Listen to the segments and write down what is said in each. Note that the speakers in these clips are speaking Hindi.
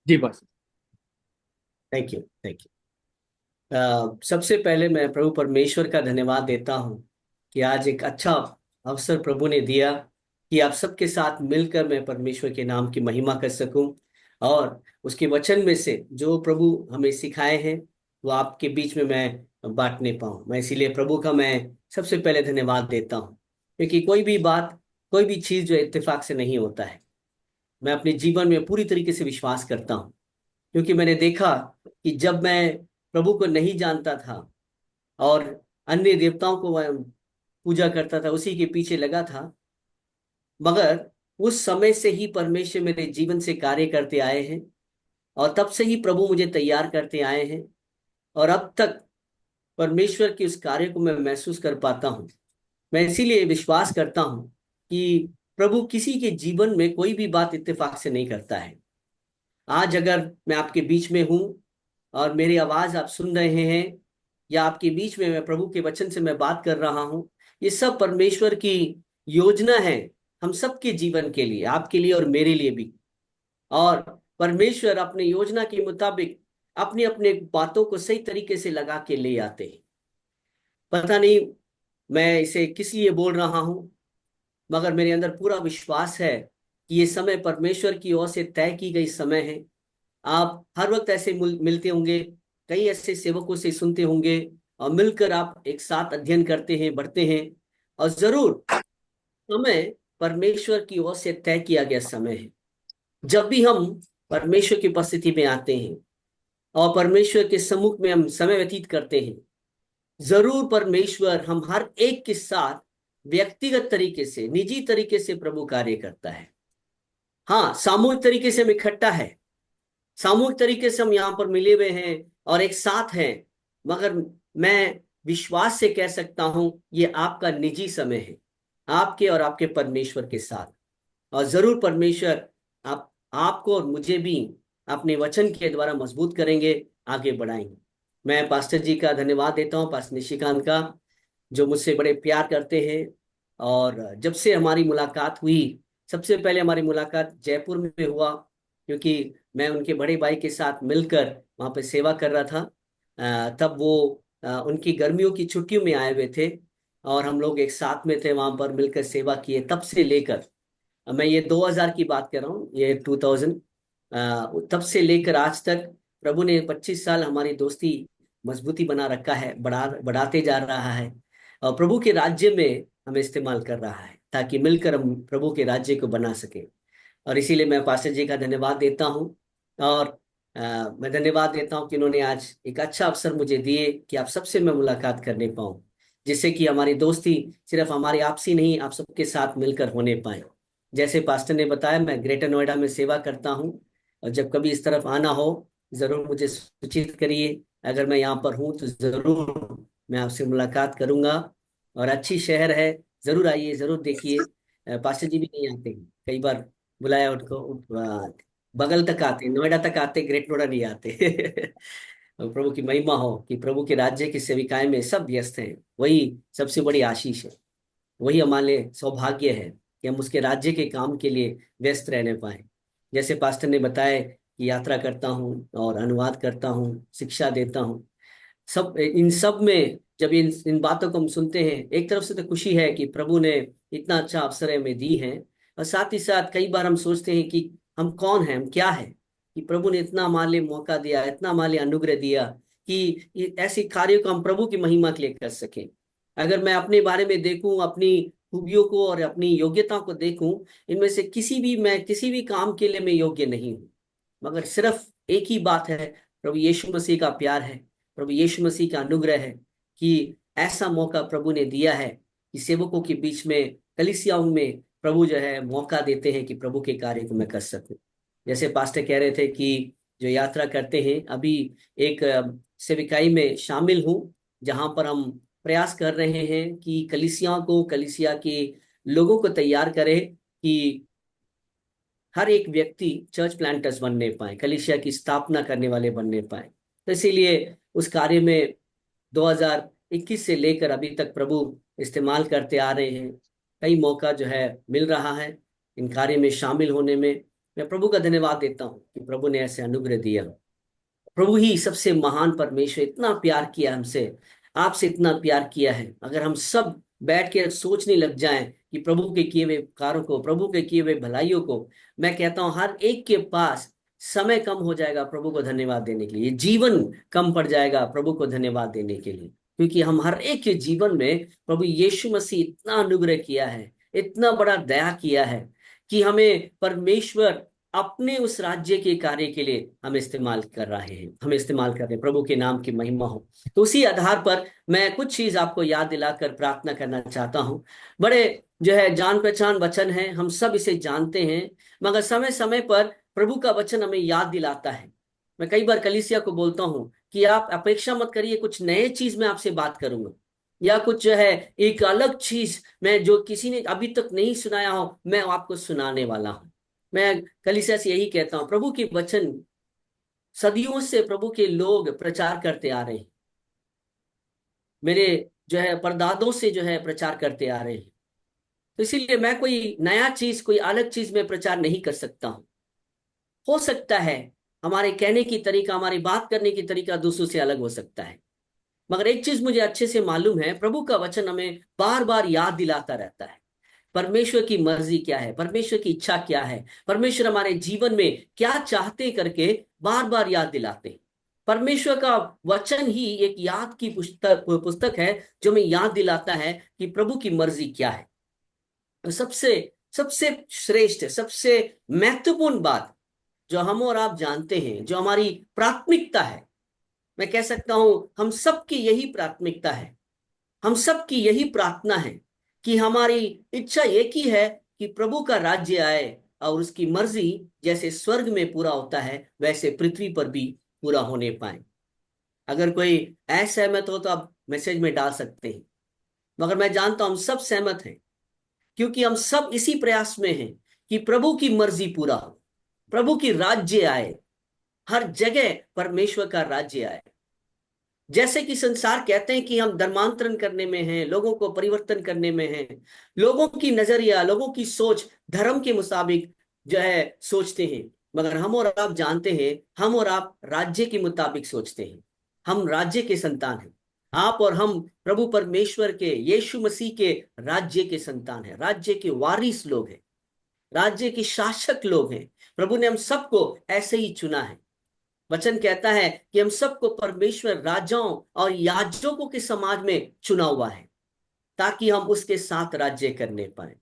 जी बस। Thank you, thank you. सबसे पहले मैं प्रभु परमेश्वर का धन्यवाद देता हूँ कि आज एक अच्छा अवसर प्रभु ने दिया कि आप सबके साथ मिलकर मैं परमेश्वर के नाम की महिमा कर सकूं और उसके वचन में से जो प्रभु हमें सिखाए हैं वो आपके बीच में मैं बांटने पाऊं। मैं इसीलिए प्रभु का मैं सबसे पहले धन्यवाद देता हूं, क्योंकि कोई भी बात, कोई भी चीज जो इत्तेफाक से नहीं होता है। मैं अपने जीवन में पूरी तरीके से विश्वास करता हूं, क्योंकि मैंने देखा कि जब मैं प्रभु को नहीं जानता था और अन्य देवताओं को मैं पूजा करता था, उसी के पीछे लगा था, मगर उस समय से ही परमेश्वर मेरे जीवन से कार्य करते आए हैं और तब से ही प्रभु मुझे तैयार करते आए हैं और अब तक परमेश्वर के उस कार्य को मैं महसूस कर पाता हूँ। मैं इसीलिए विश्वास करता हूँ कि प्रभु किसी के जीवन में कोई भी बात इत्तेफाक से नहीं करता है। आज अगर मैं आपके बीच में हूँ और मेरी आवाज आप सुन रहे हैं, या आपके बीच में मैं प्रभु के वचन से मैं बात कर रहा हूँ, ये सब परमेश्वर की योजना है हम सबके जीवन के लिए, आपके लिए और मेरे लिए भी। और परमेश्वर अपने योजना के मुताबिक अपनी अपने बातों को सही तरीके से लगा के ले आते हैं। पता नहीं मैं इसे किस लिए बोल रहा हूँ, मगर मेरे अंदर पूरा विश्वास है कि ये समय परमेश्वर की ओर से तय की गई समय है। आप हर वक्त ऐसे मिलते होंगे, कई ऐसे सेवकों से सुनते होंगे और मिलकर आप एक साथ अध्ययन करते हैं, बढ़ते हैं। और जरूर समय परमेश्वर की ओर से तय किया गया समय है। जब भी हम परमेश्वर की उपस्थिति में आते हैं और परमेश्वर के सम्मुख में हम समय व्यतीत करते हैं, जरूर परमेश्वर हम हर एक के साथ व्यक्तिगत तरीके से, निजी तरीके से प्रभु कार्य करता है। हाँ, सामूहिक तरीके से हम इकट्ठा है, सामूहिक तरीके से हम यहाँ पर मिले हुए हैं और एक साथ हैं, मगर मैं विश्वास से कह सकता हूं ये आपका निजी समय है, आपके और आपके परमेश्वर के साथ। और जरूर परमेश्वर आपको और मुझे भी अपने वचन के द्वारा मजबूत करेंगे, आगे बढ़ाएंगे। मैं पास्टर जी का धन्यवाद देता हूँ, पास्टर निशिकांत का, जो मुझसे बड़े प्यार करते हैं। और जब से हमारी मुलाकात हुई, सबसे पहले हमारी मुलाकात जयपुर में हुआ, क्योंकि मैं उनके बड़े भाई के साथ मिलकर वहाँ पे सेवा कर रहा था। तब वो उनकी गर्मियों की छुट्टियों में आए हुए थे और हम लोग एक साथ में थे, वहाँ पर मिलकर सेवा किए। तब से लेकर, मैं ये 2000 की बात कर रहा हूँ, ये 2000, तब से लेकर आज तक प्रभु ने 25 साल हमारी दोस्ती मजबूती बना रखा है, बढ़ाते जा रहा है और प्रभु के राज्य में हमें इस्तेमाल कर रहा है, ताकि मिलकर हम प्रभु के राज्य को बना सके। और इसीलिए मैं पास्टर जी का धन्यवाद देता हूँ। और मैं धन्यवाद देता हूँ कि उन्होंने आज एक अच्छा अवसर मुझे दिए कि आप सबसे मैं मुलाकात करने पाऊँ, जिससे कि हमारी दोस्ती सिर्फ हमारी आपसी नहीं, आप सबके साथ मिलकर होने पाए। जैसे पास्टर ने बताया, मैं ग्रेटर नोएडा में सेवा करता हूँ और जब कभी इस तरफ आना हो जरूर मुझे सूचित करिए। अगर मैं यहाँ पर हूँ तो जरूर मैं आपसे मुलाकात करूंगा। और अच्छी शहर है, जरूर आइए, जरूर देखिए। पास्टर जी भी नहीं आते, कई बार बुलाया उनको, बगल तक आते, नोएडा तक आते, ग्रेट नोएडा नहीं आते। और प्रभु की महिमा हो कि प्रभु के राज्य की सेविकाएं में सब व्यस्त हैं, वही सबसे बड़ी आशीष है। वही हमारे लिए सौभाग्य है कि हम उसके राज्य के काम के लिए व्यस्त रहने पाए। जैसे पास्टर ने बताया कि यात्रा करता हूँ और अनुवाद करता हूँ, शिक्षा देता हूँ, सब इन सब में जब इन इन बातों को हम सुनते हैं, एक तरफ से तो खुशी है कि प्रभु ने इतना अच्छा अवसर हमें दी है, और साथ ही साथ कई बार हम सोचते हैं कि हम कौन हैं, हम क्या है, कि प्रभु ने इतना हमारे लिए मौका दिया, इतना हमारे लिए अनुग्रह दिया कि ऐसे कार्यों को हम प्रभु की महिमा के लिए कर सकें। अगर मैं अपने बारे में देखूं, अपनी खूबियों को और अपनी योग्यता को देखूं, इनमें से मैं किसी भी काम के लिए मैं योग्य नहीं हूं, मगर सिर्फ एक ही बात है, प्रभु यीशु मसीह का प्यार है, प्रभु यीशु मसीह का अनुग्रह है कि ऐसा मौका प्रभु ने दिया है कि सेवकों के बीच में, कलीसियाओं में प्रभु जो है मौका देते हैं कि प्रभु के कार्य को मैं कर सकूं। जैसे पास्टर कह रहे थे कि जो यात्रा करते हैं, अभी एक सेविकाई में शामिल हूं, जहां पर हम प्रयास कर रहे हैं कि कलीसिया के लोगों को तैयार करें कि हर एक व्यक्ति चर्च प्लांटर्स बनने पाए, कलीसिया की स्थापना करने वाले बनने पाए। तो इसीलिए उस कार्य में 2021 से लेकर अभी तक प्रभु इस्तेमाल करते आ रहे हैं। कई मौका जो है मिल रहा है इन कार्य में शामिल होने में। मैं प्रभु का धन्यवाद देता हूँ कि प्रभु ने ऐसे अनुग्रह दिया। प्रभु ही सबसे महान परमेश्वर, इतना प्यार किया हमसे, आपसे इतना प्यार किया है। अगर हम सब बैठ के सोचने लग जाएं कि प्रभु के किए हुए कार्यों को, प्रभु के किए हुए भलाइयों को, मैं कहता हूं हर एक के पास समय कम हो जाएगा प्रभु को धन्यवाद देने के लिए, जीवन कम पड़ जाएगा प्रभु को धन्यवाद देने के लिए। क्योंकि हम हर एक के जीवन में प्रभु यीशु मसीह इतना अनुग्रह किया है, इतना बड़ा दया किया है कि हमें परमेश्वर अपने उस राज्य के कार्य के लिए हम इस्तेमाल कर रहे हैं, हम इस्तेमाल कर रहे हैं। प्रभु के नाम की महिमा हो। तो उसी आधार पर मैं कुछ चीज आपको याद दिलाकर प्रार्थना करना चाहता हूं। बड़े जो है जान पहचान वचन है, हम सब इसे जानते हैं, मगर समय समय पर प्रभु का वचन हमें याद दिलाता है। मैं कई बार कलीसिया को बोलता हूं कि आप अपेक्षा मत करिए कुछ नए चीज मैं आपसे बात करूंगा, या कुछ जो है एक अलग चीज मैं जो किसी ने अभी तक नहीं सुनाया हो मैं आपको सुनाने वाला हूं। मैं कलीसिया से यही कहता हूं, प्रभु के वचन सदियों से प्रभु के लोग प्रचार करते आ रहे हैं, मेरे जो है परदादों से जो है प्रचार करते आ रहे हैं। तो इसीलिए मैं कोई नया चीज, कोई अलग चीज में प्रचार नहीं कर सकता हूं। हो सकता है हमारे कहने की तरीका, हमारी बात करने की तरीका दूसरों से अलग हो सकता है, मगर एक चीज मुझे अच्छे से मालूम है, प्रभु का वचन हमें बार बार याद दिलाता रहता है परमेश्वर की मर्जी क्या है, परमेश्वर की इच्छा क्या है, परमेश्वर हमारे जीवन में क्या चाहते करके बार बार याद दिलाते हैं। परमेश्वर का वचन ही एक याद की पुस्तक पुस्तक है जो हमें याद दिलाता है कि प्रभु की मर्जी क्या है। तो सबसे सबसे श्रेष्ठ, सबसे महत्वपूर्ण बात जो हम और आप जानते हैं, जो हमारी प्राथमिकता है, मैं कह सकता हूं हम सबकी यही प्राथमिकता है, हम सबकी यही प्रार्थना है कि हमारी इच्छा एक ही है कि प्रभु का राज्य आए और उसकी मर्जी जैसे स्वर्ग में पूरा होता है वैसे पृथ्वी पर भी पूरा होने पाए। अगर कोई असहमत हो तो आप मैसेज में डाल सकते हैं, मगर मैं जानता हूं हम सब सहमत हैं, क्योंकि हम सब इसी प्रयास में हैं कि प्रभु की मर्जी पूरा हो, प्रभु की राज्य आए, हर जगह परमेश्वर का राज्य आए। जैसे कि संसार कहते हैं कि हम धर्मांतरण करने में हैं, लोगों को परिवर्तन करने में हैं, लोगों की नजरिया, लोगों की सोच धर्म के मुताबिक जो है सोचते हैं, मगर हम और आप जानते हैं हम और आप राज्य के मुताबिक सोचते हैं। हम राज्य के संतान हैं, आप और हम प्रभु परमेश्वर के, यीशु मसीह के राज्य के संतान हैं, राज्य के वारिस लोग हैं, राज्य के शासक लोग हैं। प्रभु ने हम सबको ऐसे ही चुना है। वचन कहता है कि हम सबको परमेश्वर राजाओं और याजकों के समाज में चुना हुआ है ताकि हम उसके साथ राज्य करने पाए।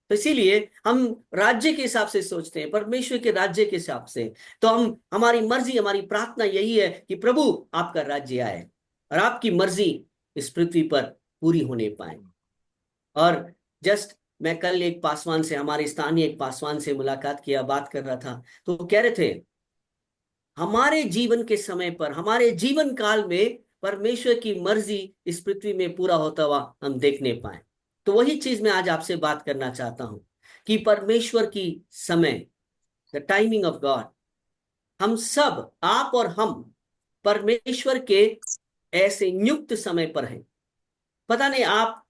तो इसीलिए हम राज्य के हिसाब से सोचते हैं, परमेश्वर के राज्य के हिसाब से। तो हम, हमारी मर्जी, हमारी प्रार्थना यही है कि प्रभु आपका राज्य आए और आपकी मर्जी इस पृथ्वी पर पूरी होने पाए। और जस्ट मैं कल एक पासवान से, हमारे स्थानीय एक पासवान से मुलाकात किया, बात कर रहा था, तो वो कह रहे थे हमारे जीवन के समय पर, हमारे जीवन काल में परमेश्वर की मर्जी इस पृथ्वी में पूरा होता हुआ हम देखने पाए। तो वही चीज मैं आज आपसे बात करना चाहता हूं कि परमेश्वर की समय, द टाइमिंग ऑफ गॉड, हम सब, आप और हम परमेश्वर के ऐसे नियुक्त समय पर हैं। पता नहीं आप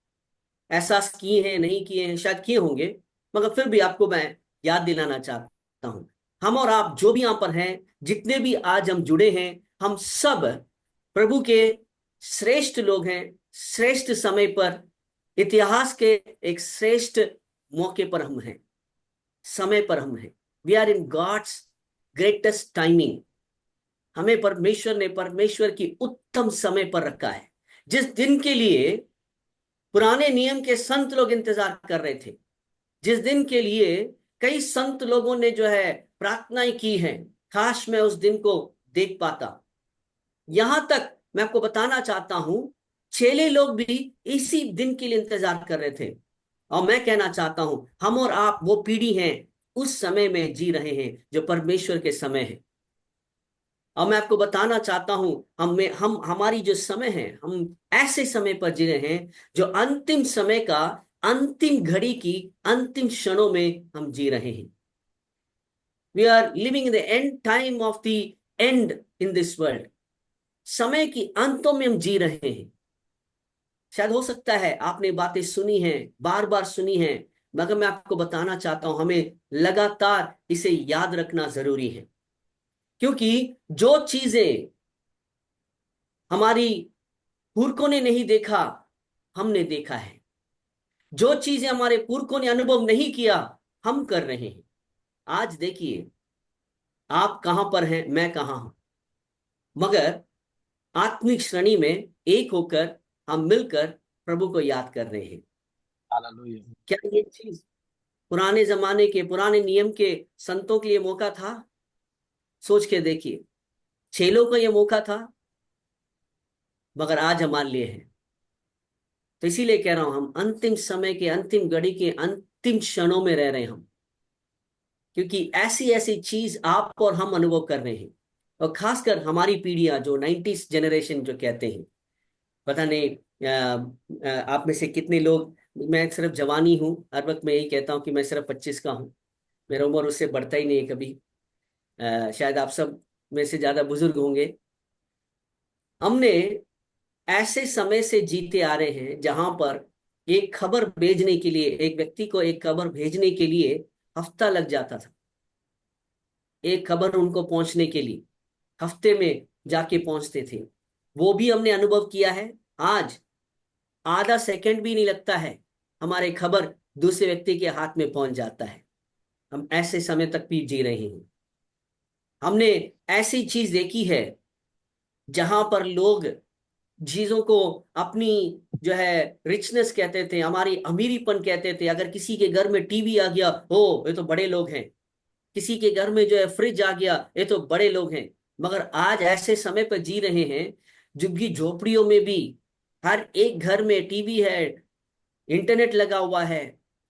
एहसास किए हैं नहीं किए हैं, शायद किए होंगे, मगर फिर भी आपको मैं याद दिलाना चाहता हूं। हम और आप जो भी यहां पर हैं, जितने भी आज हम जुड़े हैं, हम सब प्रभु के श्रेष्ठ लोग हैं। श्रेष्ठ समय पर, इतिहास के एक श्रेष्ठ मौके पर हम हैं, समय पर हम हैं। We are in God's greatest timing. हमें परमेश्वर ने, परमेश्वर की उत्तम समय पर रखा है, जिस दिन के लिए पुराने नियम के संत लोग इंतजार कर रहे थे, जिस दिन के लिए कई संत लोगों ने जो है प्रार्थनाएं की हैं, काश मैं उस दिन को देख पाता। यहां तक मैं आपको बताना चाहता हूं, चेले लोग भी इसी दिन के लिए इंतजार कर रहे थे। और मैं कहना चाहता हूं हम और आप वो पीढ़ी हैं, उस समय में जी रहे हैं जो परमेश्वर के समय है। और मैं आपको बताना चाहता हूं हम हमारी जो समय है, हम ऐसे समय पर जी रहे हैं जो अंतिम समय का, अंतिम घड़ी की अंतिम क्षणों में हम जी रहे हैं। We are living in the end time of the end in this world. समय की अंतों में हम जी रहे हैं। शायद हो सकता है आपने बातें सुनी हैं, बार बार सुनी हैं, मगर मैं आपको बताना चाहता हूं हमें लगातार इसे याद रखना जरूरी है, क्योंकि जो चीजें हमारी पुरखों ने नहीं देखा, हमने देखा है। जो चीजें हमारे पुरखों ने अनुभव नहीं किया, हम कर रहे हैं। आज देखिए, आप कहां पर हैं, मैं कहां हूं, मगर आत्मिक श्रेणी में एक होकर हम मिलकर प्रभु को याद कर रहे हैं। हालेलुया। क्या ये चीज पुराने जमाने के, पुराने नियम के संतों के लिए मौका था? सोच के देखिए, चेलों को यह मौका था, मगर आज हमारे लिए है। तो इसीलिए कह रहा हूं, हम अंतिम समय के, अंतिम घड़ी के अंतिम क्षणों में रह रहे हैं हम, क्योंकि ऐसी ऐसी चीज आप और हम अनुभव कर रहे हैं। और खासकर हमारी पीढ़ियां जो 90s जनरेशन जो कहते हैं, पता नहीं आप में से कितने लोग, मैं सिर्फ जवानी हूँ, हर वक्त मैं यही कहता हूँ कि मैं सिर्फ 25 का हूँ, मेरा उम्र उससे बढ़ता ही नहीं है कभी। शायद आप सब में से ज्यादा बुजुर्ग होंगे। हमने ऐसे समय से जीते आ रहे हैं जहां पर एक खबर भेजने के लिए, एक व्यक्ति को एक खबर भेजने के लिए हफ्ता लग जाता था। एक खबर उनको पहुंचने के लिए हफ्ते में जाके पहुंचते थे। वो भी हमने अनुभव किया है। आज आधा सेकंड भी नहीं लगता है, हमारे खबर दूसरे व्यक्ति के हाथ में पहुंच जाता है। हम ऐसे समय तक भी जी रहे हैं। हमने ऐसी चीज देखी है जहां पर लोग चीजों को अपनी जो है रिचनेस कहते थे, हमारी अमीरीपन कहते थे। अगर किसी के घर में टीवी आ गया, हो ये तो बड़े लोग हैं। किसी के घर में जो है फ्रिज आ गया, ये तो बड़े लोग हैं। मगर आज ऐसे समय पर जी रहे हैं, झुग्गी झोपड़ियों में भी हर एक घर में टीवी है, इंटरनेट लगा हुआ है,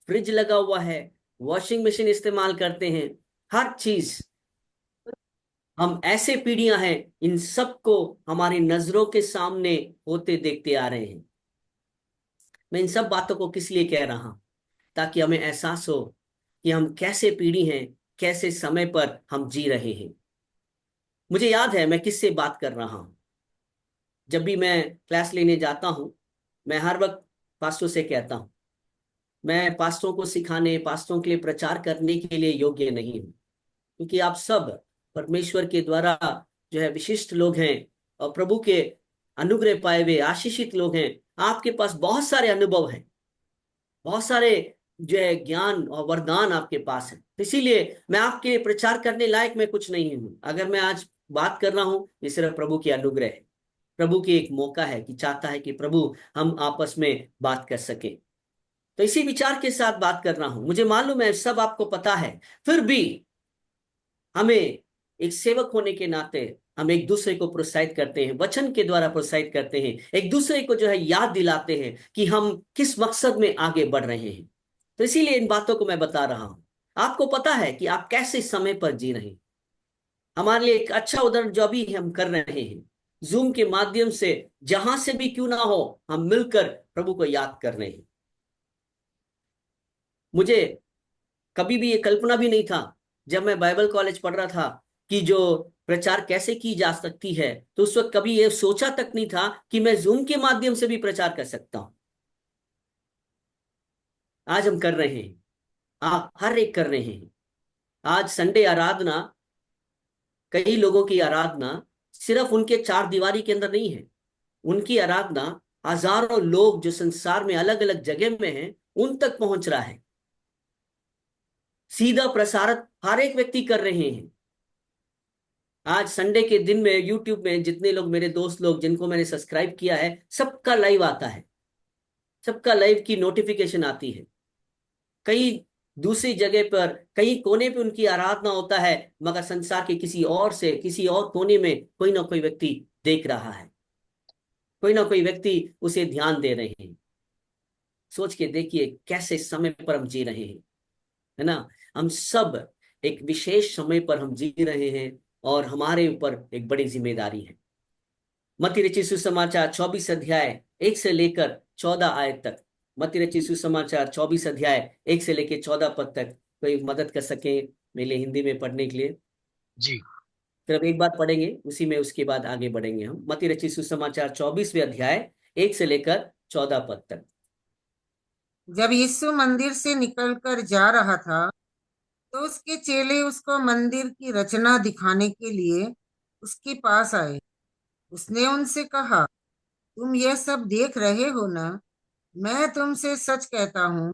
फ्रिज लगा हुआ है, वॉशिंग मशीन इस्तेमाल करते हैं, हर चीज। हम ऐसे पीढ़ियां हैं, इन सबको हमारी नजरों के सामने होते देखते आ रहे हैं। मैं इन सब बातों को किस लिए कह रहा हूं? ताकि हमें एहसास हो कि हम कैसे पीढ़ी हैं, कैसे समय पर हम जी रहे हैं। मुझे याद है मैं किससे बात कर रहा हूं। जब भी मैं क्लास लेने जाता हूं, मैं हर वक्त पास्टरों से कहता हूं, मैं पास्टरों को सिखाने, पास्टरों के लिए प्रचार करने के लिए योग्य नहीं हूं, क्योंकि आप सब परमेश्वर के द्वारा जो है विशिष्ट लोग हैं, और प्रभु के अनुग्रह पाए हुए आशीषित लोग हैं। आपके पास बहुत सारे अनुभव हैं, बहुत सारे जो है ज्ञान और वरदान आपके पास है। तो इसीलिए मैं आपके प्रचार करने लायक मैं कुछ नहीं हूं। अगर मैं आज बात कर रहा हूं, ये सिर्फ प्रभु की अनुग्रह है। प्रभु की एक मौका है कि चाहता है कि प्रभु हम आपस में बात कर सके। तो इसी विचार के साथ बात कर रहा हूं। मुझे मालूम है सब आपको पता है, फिर भी हमें एक सेवक होने के नाते हम एक दूसरे को प्रोत्साहित करते हैं, वचन के द्वारा प्रोत्साहित करते हैं, एक दूसरे को जो है याद दिलाते हैं कि हम किस मकसद में आगे बढ़ रहे हैं। तो इसीलिए इन बातों को मैं बता रहा हूं। आपको पता है कि आप कैसे समय पर जी रहे हैं। हमारे लिए एक अच्छा उदाहरण जो अभी हम कर रहे हैं, जूम के माध्यम से, जहां से भी क्यों ना हो, हम मिलकर प्रभु को याद कर रहे हैं। मुझे कभी भी ये कल्पना भी नहीं था, जब मैं बाइबल कॉलेज पढ़ रहा था, कि जो प्रचार कैसे की जा सकती है, तो उस वक्त कभी ये सोचा तक नहीं था कि मैं जूम के माध्यम से भी प्रचार कर सकता हूं। आज हम कर रहे हैं, आप हर एक कर रहे हैं। आज संडे आराधना, कई लोगों की आराधना सिर्फ उनके चार दीवारी के अंदर नहीं है। उनकी आराधना हजारों लोग जो संसार में अलग अलग जगह में हैं, उन तक पहुंच रहा है। सीधा प्रसारित हर एक व्यक्ति कर रहे हैं। आज संडे के दिन में यूट्यूब में जितने लोग, मेरे दोस्त लोग जिनको मैंने सब्सक्राइब किया है, सबका लाइव आता है, सबका लाइव की नोटिफिकेशन आती है। कई दूसरी जगह पर, कई कोने पे उनकी आराधना होता है, मगर संसार के किसी और से, किसी और कोने में कोई ना कोई व्यक्ति देख रहा है, कोई ना कोई व्यक्ति उसे ध्यान दे रहे हैं। सोच के देखिए कैसे समय पर हम जी रहे हैं, है ना? हम सब एक विशेष समय पर हम जी रहे हैं, और हमारे ऊपर एक बड़ी जिम्मेदारी है। मत्ती रचित सुसमाचार 24 अध्याय 1 से लेकर 14 आयत तक। मत्ती रचित सुसमाचार 24 अध्याय 1 से लेकर 14 पद तक। कोई मदद कर सके मेरे लिए हिंदी में पढ़ने के लिए? जी। सिर्फ एक बात पढ़ेंगे, उसी में उसके बाद आगे बढ़ेंगे हम। मत्ती रचित सुसमाचार 24वें अध्याय 1 से लेकर 14 पद तक। जब यीशु मंदिर से निकलकर जा रहा था, तो उसके चेले उसको मंदिर की रचना दिखाने के लिए उसके पास आए। उसने उनसे कहा, तुम यह सब देख रहे हो ना? मैं तुमसे सच कहता हूँ,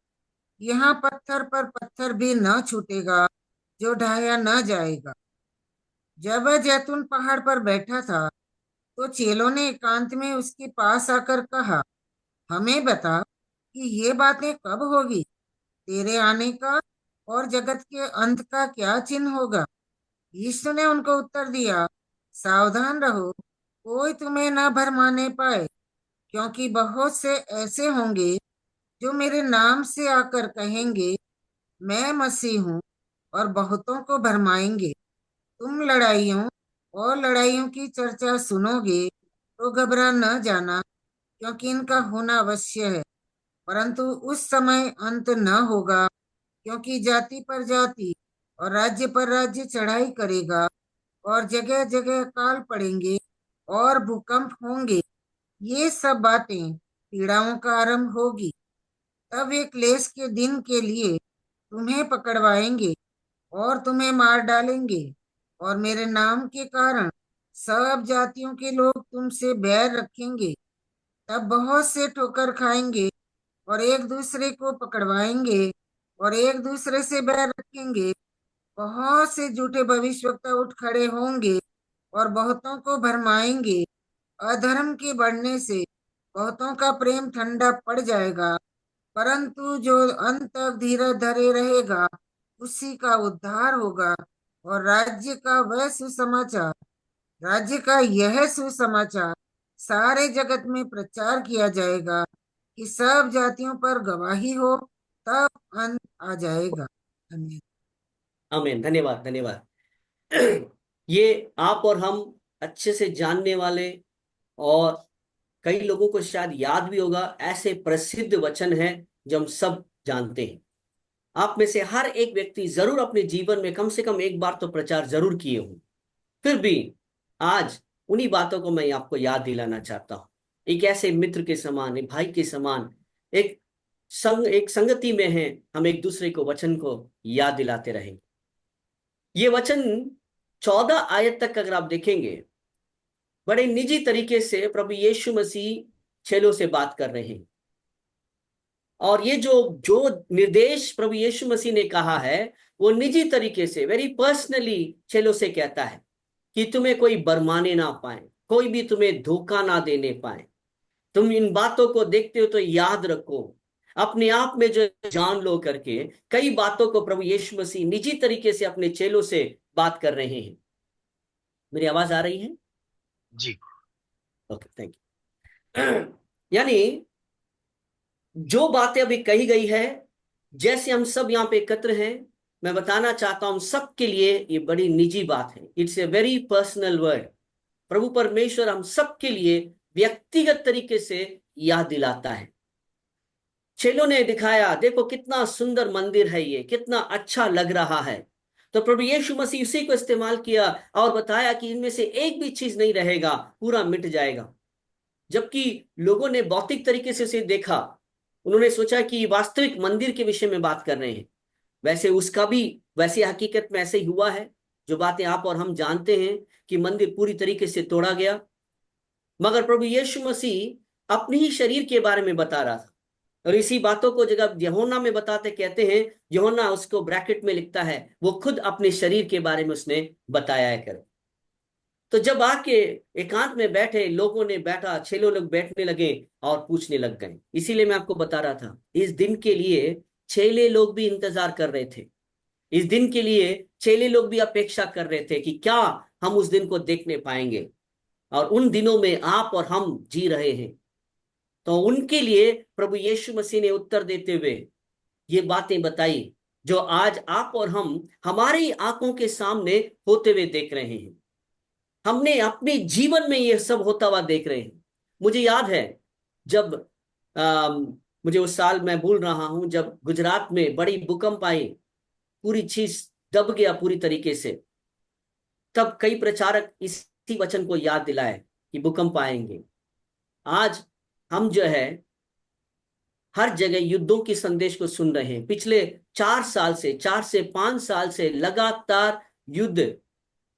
यहाँ पत्थर पर पत्थर भी न छूटेगा जो ढाया न जाएगा। जब वह जैतून पहाड़ पर बैठा था, तो चेलों ने एकांत में उसके पास आकर कहा, हमें बता कि ये बातें कब होगी, तेरे आने का और जगत के अंत का क्या चिन्ह होगा? यीशु ने उनको उत्तर दिया, सावधान रहो, कोई तुम्हें न भरमाने पाए, क्योंकि बहुत से ऐसे होंगे जो मेरे नाम से आकर कहेंगे, मैं मसीह हूँ, और बहुतों को भरमाएंगे। तुम लड़ाइयों और लड़ाइयों की चर्चा सुनोगे, तो घबरा न जाना, क्योंकि इनका होना अवश्य है, परंतु उस समय अंत न होगा। क्योंकि जाति पर जाति और राज्य पर राज्य चढ़ाई करेगा, और जगह जगह अकाल पड़ेंगे और भूकंप होंगे। ये सब बातें पीड़ाओं का आरंभ होगी। तब वे क्लेश के दिन के लिए तुम्हें पकड़वाएंगे और तुम्हें मार डालेंगे, और मेरे नाम के कारण सब जातियों के लोग तुमसे बैर रखेंगे। तब बहुत से ठोकर खाएंगे और एक दूसरे को पकड़वाएंगे और एक दूसरे से बैर रखेंगे। बहुत से झूठे भविष्यवक्ता उठ खड़े होंगे और बहुतों को भरमाएंगे। अधर्म के बढ़ने से बहुतों का प्रेम ठंडा पड़ जाएगा, परंतु जो अंत तक धीरज धरे रहेगा, उसी का उद्धार होगा। और राज्य का यह सुसमाचार सारे जगत में प्रचार किया जाएगा, कि सब जातियों पर गवाही हो, तब अंत आ जाएगा। धन्यवाद। आमीन। धन्यवाद, धन्यवाद। ये आप और हम अच्छे से जानने वाले, और कई लोगों को शायद याद भी होगा, ऐसे प्रसिद्ध वचन हैं जो हम सब जानते हैं। आप में से हर एक व्यक्ति जरूर अपने जीवन में कम से कम एक बार तो प्रचार जरूर किए हों। फिर भी आज उन्हीं बातों को मैं आपको याद दिलाना चाहता हूं। एक ऐसे मित्र के समान, एक भाई के समान, एक एक संगति में है, हम एक दूसरे को वचन को याद दिलाते रहेंगे। ये वचन 14 आयत तक अगर आप देखेंगे, बड़े निजी तरीके से प्रभु यीशु मसीह चेलों से बात कर रहे हैं। और ये जो जो निर्देश प्रभु यीशु मसीह ने कहा है, वो निजी तरीके से, वेरी पर्सनली चेलों से कहता है कि तुम्हें कोई बरमाने ना पाए, कोई भी तुम्हें धोखा ना देने पाए। तुम इन बातों को देखते हो तो याद रखो, अपने आप में जो जान लो करके कई बातों को प्रभु यीशु मसीह निजी तरीके से अपने चेलों से बात कर रहे हैं। मेरी आवाज आ रही है? जी। Okay, thank you. यानी जो बातें अभी कही गई है, जैसे हम सब यहाँ पे एकत्र हैं, मैं बताना चाहता हूं सबके लिए ये बड़ी निजी बात है। It's a very personal word. प्रभु परमेश्वर हम सबके लिए व्यक्तिगत तरीके से याद दिलाता है। चेलों ने दिखाया, देखो कितना सुंदर मंदिर है, ये कितना अच्छा लग रहा है। तो प्रभु यीशु मसीह उसी को इस्तेमाल किया और बताया कि इनमें से एक भी चीज नहीं रहेगा, पूरा मिट जाएगा। जबकि लोगों ने भौतिक तरीके से उसे देखा, उन्होंने सोचा कि वास्तविक मंदिर के विषय में बात कर रहे हैं। वैसे उसका भी, वैसे हकीकत में ऐसे ही हुआ है। जो बातें आप और हम जानते हैं कि मंदिर पूरी तरीके से तोड़ा गया, मगर प्रभु यीशु मसीह अपने ही शरीर के बारे में बता रहा था। और इसी बातों को जगह यूहन्ना में बताते, कहते हैं, यूहन्ना उसको ब्रैकेट में लिखता है, वो खुद अपने शरीर के बारे में उसने बताया है कर। तो जब आके एकांत में बैठे, लोगों ने बैठा, चेलों लोग बैठने लगे और पूछने लग गए। इसीलिए मैं आपको बता रहा था, इस दिन के लिए चेले लोग भी इंतजार कर रहे थे। इस दिन के लिए चेले लोग भी अपेक्षा कर रहे थे कि क्या हम उस दिन को देखने पाएंगे। और उन दिनों में आप और हम जी रहे हैं। तो उनके लिए प्रभु यीशु मसीह ने उत्तर देते हुए ये बातें बताई, जो आज आप और हम हमारी आंखों के सामने होते हुए देख रहे हैं। हमने अपने जीवन में ये सब होता हुआ देख रहे हैं। मुझे याद है, जब मुझे उस साल, मैं भूल रहा हूं, जब गुजरात में बड़ी भूकंप आई, पूरी चीज दब गया पूरी तरीके से। तब कई प्रचारक इसी वचन को याद दिलाए कि भूकंप आएंगे। आज हम जो है हर जगह युद्धों की संदेश को सुन रहे हैं। पिछले 4 साल से, 4 से 5 साल से लगातार युद्ध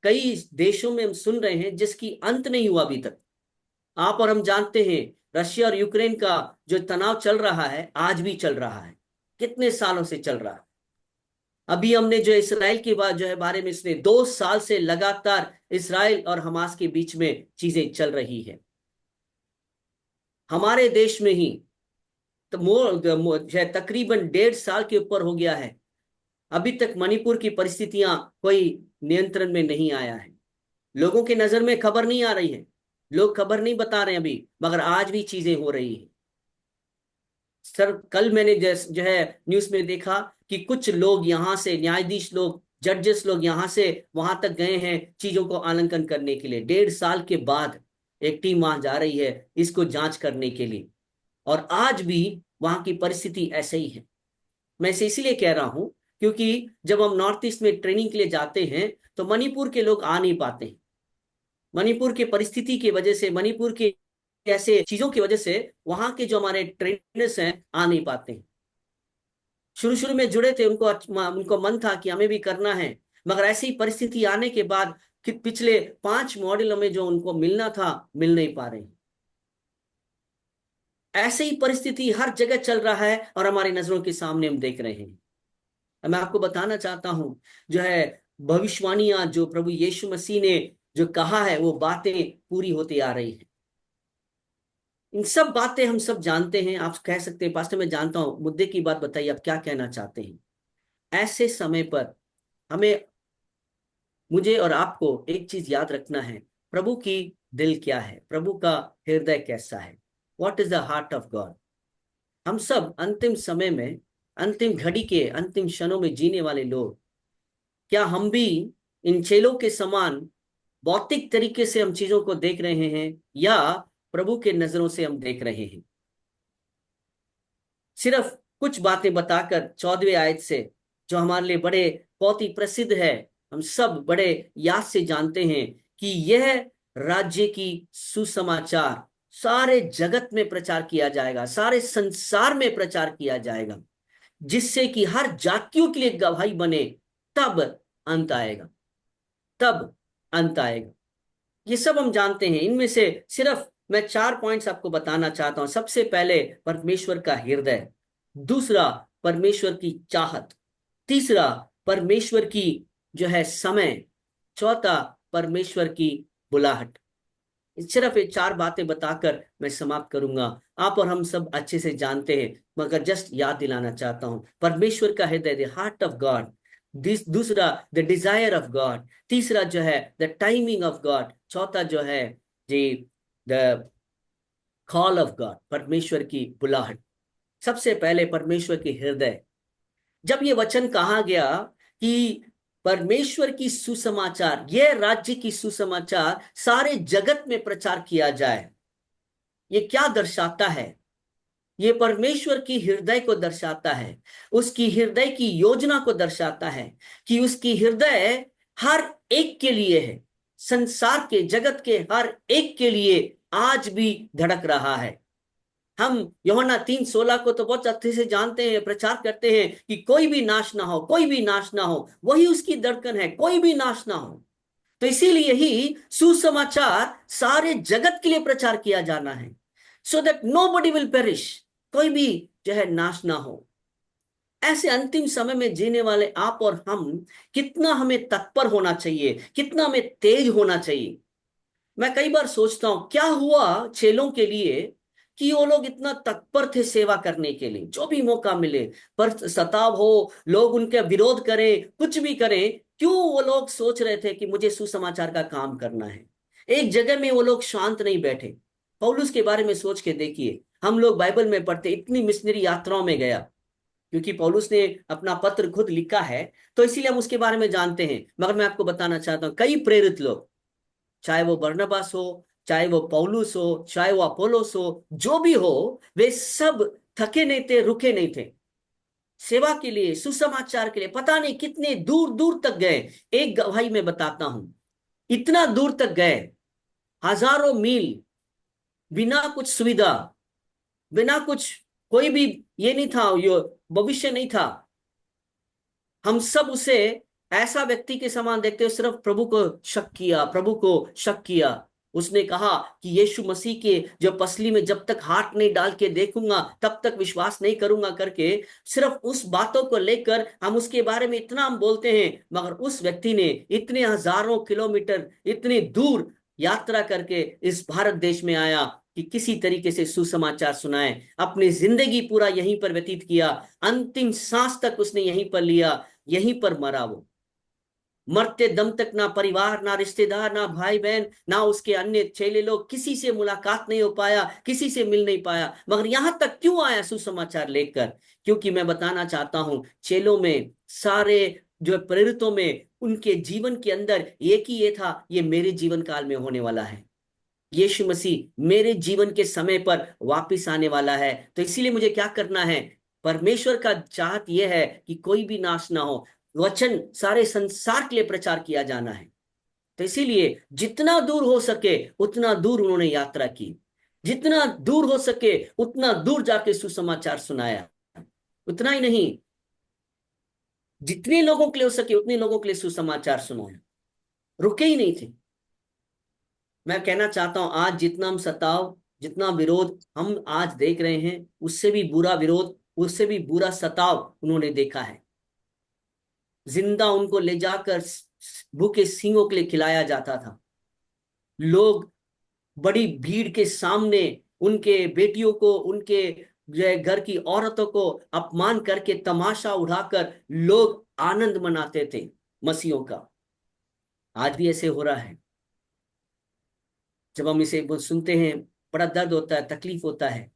कई देशों में हम सुन रहे हैं, जिसकी अंत नहीं हुआ अभी तक। आप और हम जानते हैं रशिया और यूक्रेन का जो तनाव चल रहा है, आज भी चल रहा है, कितने सालों से चल रहा है। अभी हमने जो इसराइल की बात जो है बारे में सुने, 2 साल से लगातार इसराइल और हमास के बीच में चीजें चल रही है। हमारे देश में ही तो जो है तकरीबन 1.5 साल के ऊपर हो गया है, अभी तक मणिपुर की परिस्थितियां कोई नियंत्रण में नहीं आया है। लोगों की नजर में खबर नहीं आ रही है, लोग खबर नहीं बता रहे हैं अभी, मगर आज भी चीजें हो रही है। सर, कल मैंने जो है न्यूज में देखा कि कुछ लोग यहाँ से, न्यायाधीश लोग, जजेस लोग यहाँ से वहां तक गए हैं चीजों को आंकलन करने के लिए। 1.5 साल के बाद एक टीम वहां जा रही है इसको जांच करने के लिए, और आज भी वहां की परिस्थिति ऐसे ही है। मैं इसे इसीलिए कह रहा हूं क्योंकि जब हम नॉर्थ ईस्ट में ट्रेनिंग के लिए जाते हैं तो मणिपुर के लोग आ नहीं पाते हैं। मणिपुर की परिस्थिति की वजह से, मणिपुर के ऐसे चीजों की वजह से वहां के जो हमारे ट्रेनर्स हैं आ नहीं पाते हैं। शुरू शुरू में जुड़े थे, उनको मन था कि हमें भी करना है, मगर ऐसी परिस्थिति आने के बाद कि पिछले 5 मॉड्यूलों में जो उनको मिलना था मिल नहीं पा रहे हैं। ऐसे ही परिस्थिति हर जगह चल रहा है और हमारी नजरों के सामने हम देख रहे हैं। मैं आपको बताना चाहता हूं, जो है भविष्यवाणियां जो प्रभु यीशु मसीह ने जो कहा है वो बातें पूरी होती आ रही है। इन सब बातें हम सब जानते हैं। आप कह सकते हैं पास्टर मैं जानता हूं, मुद्दे की बात बताइए, आप क्या कहना चाहते हैं। ऐसे समय पर हमें, मुझे और आपको एक चीज याद रखना है, प्रभु की दिल क्या है, प्रभु का हृदय कैसा है। What is the heart of God. हम सब अंतिम समय में, अंतिम घड़ी के अंतिम क्षणों में जीने वाले लोग, क्या हम भी इन चेलों के समान भौतिक तरीके से हम चीजों को देख रहे हैं, या प्रभु के नजरों से हम देख रहे हैं। सिर्फ कुछ बातें बताकर 14वें आयत से, जो हमारे लिए बड़े बहुत ही प्रसिद्ध है, हम सब बड़े याद से जानते हैं कि यह राज्य की सुसमाचार सारे जगत में प्रचार किया जाएगा, सारे संसार में प्रचार किया जाएगा, जिससे कि हर जातियों के लिए गवाही बने। तब अंत आएगा, तब अंत आएगा। ये सब हम जानते हैं। इनमें से सिर्फ मैं 4 पॉइंट्स आपको बताना चाहता हूं। सबसे पहले परमेश्वर का हृदय, दूसरा परमेश्वर की चाहत, तीसरा परमेश्वर की जो है समय, चौथा परमेश्वर की बुलाहट। सिर्फ ये 4 बातें बताकर मैं समाप्त करूंगा। आप और हम सब अच्छे से जानते हैं, मगर जस्ट याद दिलाना चाहता हूं। परमेश्वर का हृदय, द हार्ट ऑफ गॉड, दूसरा द डिजायर ऑफ गॉड, तीसरा जो है द टाइमिंग ऑफ गॉड, चौथा जो है जी द कॉल ऑफ गॉड, परमेश्वर की बुलाहट। सबसे पहले परमेश्वर की हृदय। जब ये वचन कहा गया कि परमेश्वर की सुसमाचार, यह राज्य की सुसमाचार सारे जगत में प्रचार किया जाए, ये क्या दर्शाता है। ये परमेश्वर की हृदय को दर्शाता है, उसकी हृदय की योजना को दर्शाता है कि उसकी हृदय हर एक के लिए है, संसार के, जगत के हर एक के लिए आज भी धड़क रहा है। हम यूहन्ना 3:16 को तो बहुत अच्छे से जानते हैं, प्रचार करते हैं कि कोई भी नाश ना हो, कोई भी नाश ना हो, वही उसकी धड़कन है, कोई भी नाश ना हो। तो इसीलिए ही सुसमाचार सारे जगत के लिए प्रचार किया जाना है, so that nobody will perish, कोई भी जो है नाश ना हो। ऐसे अंतिम समय में जीने वाले आप और हम, कितना हमें तत्पर होना चाहिए, कितना हमें तेज होना चाहिए। मैं कई बार सोचता हूं क्या हुआ चेलों के लिए कि वो लोग इतना तत्पर थे सेवा करने के लिए, जो भी मौका मिले, पर सताव हो, लोग उनके विरोध करें, कुछ भी करें, क्यों वो लोग सोच रहे थे कि मुझे सुसमाचार का काम करना है। एक जगह में वो लोग शांत नहीं बैठे। पौलुस के बारे में सोच के देखिए, हम लोग बाइबल में पढ़ते, इतनी मिशनरी यात्राओं में गया, क्योंकि पौलुस ने अपना पत्र खुद लिखा है तो इसीलिए हम उसके बारे में जानते हैं। मगर मैं आपको बताना चाहता हूं, कई प्रेरित लोग, चाहे वो बरनबास हो, चाहे वो पौलुस हो, चाहे वो अपोलोस हो, जो भी हो, वे सब थके नहीं थे, रुके नहीं थे। सेवा के लिए, सुसमाचार के लिए पता नहीं कितने दूर दूर तक गए। एक गवाही में बताता हूं, इतना दूर तक गए, हजारों मील, बिना कुछ सुविधा, बिना कुछ कोई भी ये नहीं था, ये भविष्य नहीं था। हम सब उसे ऐसा व्यक्ति के समान देखते हो, सिर्फ प्रभु को शक किया, प्रभु को शक किया। उसने कहा कि यीशु मसीह के जो पसली में जब तक हाथ नहीं डाल के देखूंगा तब तक विश्वास नहीं करूंगा करके, सिर्फ उस बातों को लेकर हम उसके बारे में इतना हम बोलते हैं, मगर उस व्यक्ति ने इतने हजारों किलोमीटर इतनी दूर यात्रा करके इस भारत देश में आया कि किसी तरीके से सुसमाचार सुनाए, अपनी जिंदगी पूरा यहीं पर व्यतीत किया, अंतिम सांस तक उसने यहीं पर लिया, यहीं पर मरा वो। मरते दम तक ना परिवार, ना रिश्तेदार, ना भाई बहन, ना उसके अन्य चेले लोग, किसी से मुलाकात नहीं हो पाया, किसी से मिल नहीं पाया। मगर यहां तक क्यों आया सुसमाचार लेकर? क्योंकि मैं बताना चाहता हूं, चेलों में, सारे जो प्रेरितों में, उनके जीवन के अंदर एक ही ये था, ये मेरे जीवन काल में होने वाला है। यीशु मसीह मेरे जीवन के समय पर वापिस आने वाला है। तो इसीलिए मुझे क्या करना है? परमेश्वर का चाहत यह है कि कोई भी नाश ना हो, वचन सारे संसार के लिए प्रचार किया जाना है। तो इसीलिए जितना दूर हो सके उतना दूर उन्होंने यात्रा की, जितना दूर हो सके उतना दूर जाके सुसमाचार सुनाया। उतना ही नहीं, जितने लोगों के लिए हो सके उतने लोगों के लिए सुसमाचार सुनाया, रुके ही नहीं थे। मैं कहना चाहता हूं, आज जितना हम सताव, जितना विरोध हम आज देख रहे हैं, उससे भी बुरा विरोध, उससे भी बुरा सताव उन्होंने देखा है। जिंदा उनको ले जाकर भूखे सिंहों के लिए खिलाया जाता था। लोग बड़ी भीड़ के सामने उनके बेटियों को, उनके जो है घर की औरतों को अपमान करके तमाशा उड़ाकर लोग आनंद मनाते थे मसीहों का। आज भी ऐसे हो रहा है। जब हम इसे सुनते हैं बड़ा दर्द होता है, तकलीफ होता है।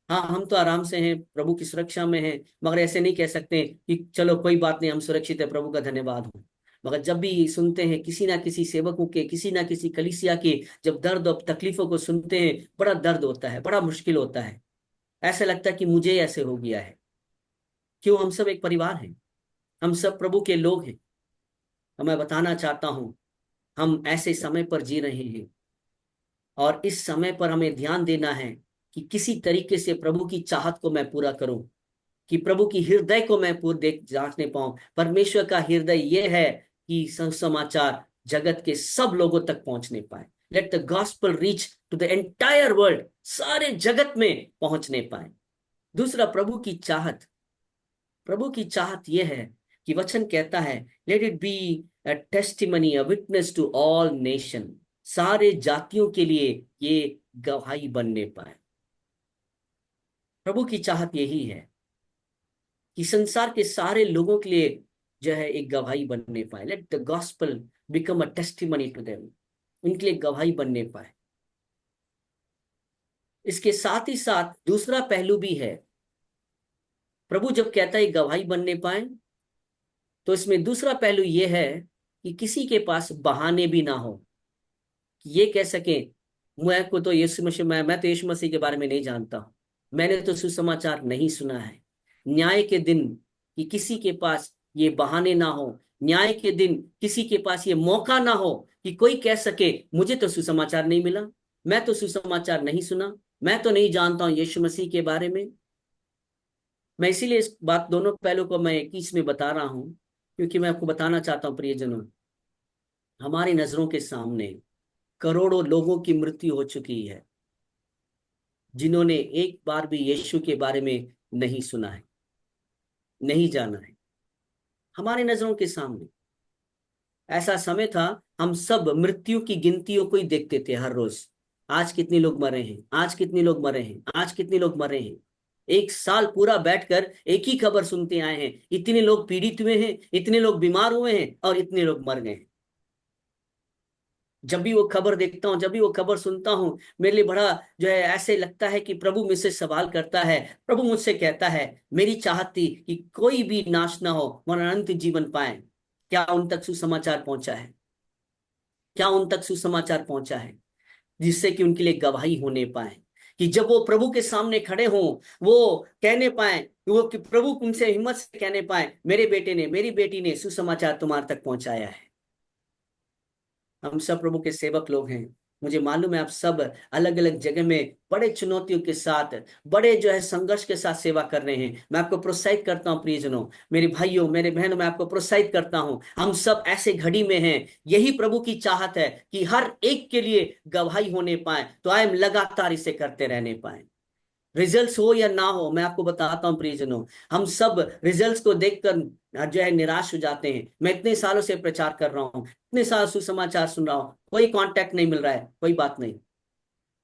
हाँ, हम तो आराम से हैं, प्रभु की सुरक्षा में हैं, मगर ऐसे नहीं कह सकते कि चलो कोई बात नहीं, हम सुरक्षित है, प्रभु का धन्यवाद हो। मगर जब भी सुनते हैं किसी ना किसी सेवकों के, किसी ना किसी कलीसिया के जब दर्द और तकलीफों को सुनते हैं, बड़ा दर्द होता है, बड़ा मुश्किल होता है। ऐसा लगता है कि मुझे ऐसे हो गया है। क्यों? हम सब एक परिवार हैं, हम सब प्रभु के लोग हैं। तो मैं बताना चाहता हूं, हम ऐसे समय पर जी रहे हैं, और इस समय पर हमें ध्यान देना है कि किसी तरीके से प्रभु की चाहत को मैं पूरा करूं, कि प्रभु की हृदय को मैं पूर्ण देख जांचने पाऊं। परमेश्वर का हृदय यह है कि सुसमाचार जगत के सब लोगों तक पहुंचने पाए। Let the gospel reach to the entire world, सारे जगत में पहुंचने पाए। दूसरा, प्रभु की चाहत यह है कि वचन कहता है, let it be a testimony, a witness to all nation, सारे जातियों के लिए ये गवाही बनने पाए। प्रभु की चाहत यही है कि संसार के सारे लोगों के लिए जो है एक गवाही बनने पाए। Let the gospel become a testimony to them, उनके लिए गवाही बनने पाए। इसके साथ ही साथ दूसरा पहलू भी है। प्रभु जब कहता है गवाही बनने पाए, तो इसमें दूसरा पहलू यह है कि किसी के पास बहाने भी ना हो, कि ये कह सके मैं को तो यीशु मसीह, मैं तो यीशु मसीह के बारे में नहीं जानता हूं, मैंने तो सुसमाचार नहीं सुना है। न्याय के दिन कि किसी के पास ये बहाने ना हो, न्याय के दिन किसी के पास ये मौका ना हो कि कोई कह सके मुझे तो सुसमाचार नहीं मिला, मैं तो सुसमाचार नहीं सुना, मैं तो नहीं जानता हूं यीशु मसीह के बारे में। मैं इसीलिए इस बात, दोनों पहलू को मैं एक ही इसमें बता रहा हूं, क्योंकि मैं आपको बताना चाहता हूं प्रियजनों, हमारी नजरों के सामने करोड़ों लोगों की मृत्यु हो चुकी है, जिन्होंने एक बार भी यीशु के बारे में नहीं सुना है, नहीं जाना है। हमारे नजरों के सामने ऐसा समय था, हम सब मृत्यु की गिनतियों को ही देखते थे हर रोज। आज कितने लोग मरे हैं, आज कितने लोग मरे हैं, आज कितने लोग मरे हैं। एक साल पूरा बैठकर एक ही खबर सुनते आए हैं, इतने लोग पीड़ित हुए हैं, इतने लोग बीमार हुए हैं, और इतने लोग मर गए हैं। जब भी वो खबर देखता हूँ, जब भी वो खबर सुनता हूँ, मेरे लिए बड़ा जो है ऐसे लगता है कि प्रभु मुझसे सवाल करता है, प्रभु मुझसे कहता है, मेरी चाहत थी कि कोई भी नाश ना हो वरन अनंत जीवन पाए। क्या उन तक सुसमाचार पहुंचा है? क्या उन तक सुसमाचार पहुंचा है जिससे कि उनके लिए गवाही होने पाए, कि जब वो प्रभु के सामने खड़े हों, वो कहने पाए, वो कि प्रभु उनसे हिम्मत से कहने पाए, मेरे बेटे ने, मेरी बेटी ने सुसमाचार तुम्हारे तक पहुंचाया है। हम सब प्रभु के सेवक लोग हैं, मुझे मालूम है आप सब अलग अलग जगह में बड़े चुनौतियों के साथ, बड़े जो है संघर्ष के साथ सेवा कर रहे हैं। मैं आपको प्रोत्साहित करता हूँ प्रियजनों, मेरे भाइयों, मेरे बहनों, मैं आपको प्रोत्साहित करता हूँ। हम सब ऐसे घड़ी में हैं, यही प्रभु की चाहत है कि हर एक के लिए गवाही होने पाए, तो आए हम लगातार इसे करते रहने पाए। रिजल्ट्स हो या ना हो, मैं आपको बताता हूँ प्रियजनों, हम सब रिजल्ट्स को देखकर जो है निराश हो जाते हैं। मैं इतने सालों से प्रचार कर रहा हूँ, इतने साल सुसमाचार सुन रहा हूँ, कोई कांटेक्ट नहीं मिल रहा है। कोई बात नहीं,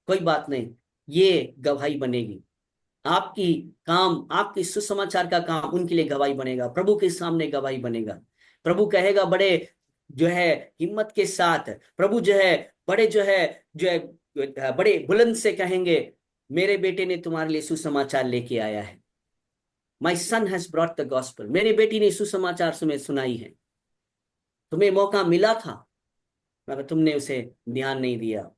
कोई बात नहीं, ये गवाही बनेगी। आपकी काम, आपकी सुसमाचार का काम उनके लिए गवाही बनेगा, प्रभु के सामने गवाही बनेगा। प्रभु कहेगा बड़े जो है हिम्मत के साथ, प्रभु जो है बड़े जो है बड़े बुलंद से कहेंगे, मेरे बेटे ने तुम्हारे लिए सुसमाचार लेके आया है। माई सन हैज ब्रॉट द गॉस्पेल, मेरी बेटी ने सुसमाचार तुम्हें सुनाई है। तुम्हें मौका मिला था मगर तुमने उसे ध्यान नहीं दिया।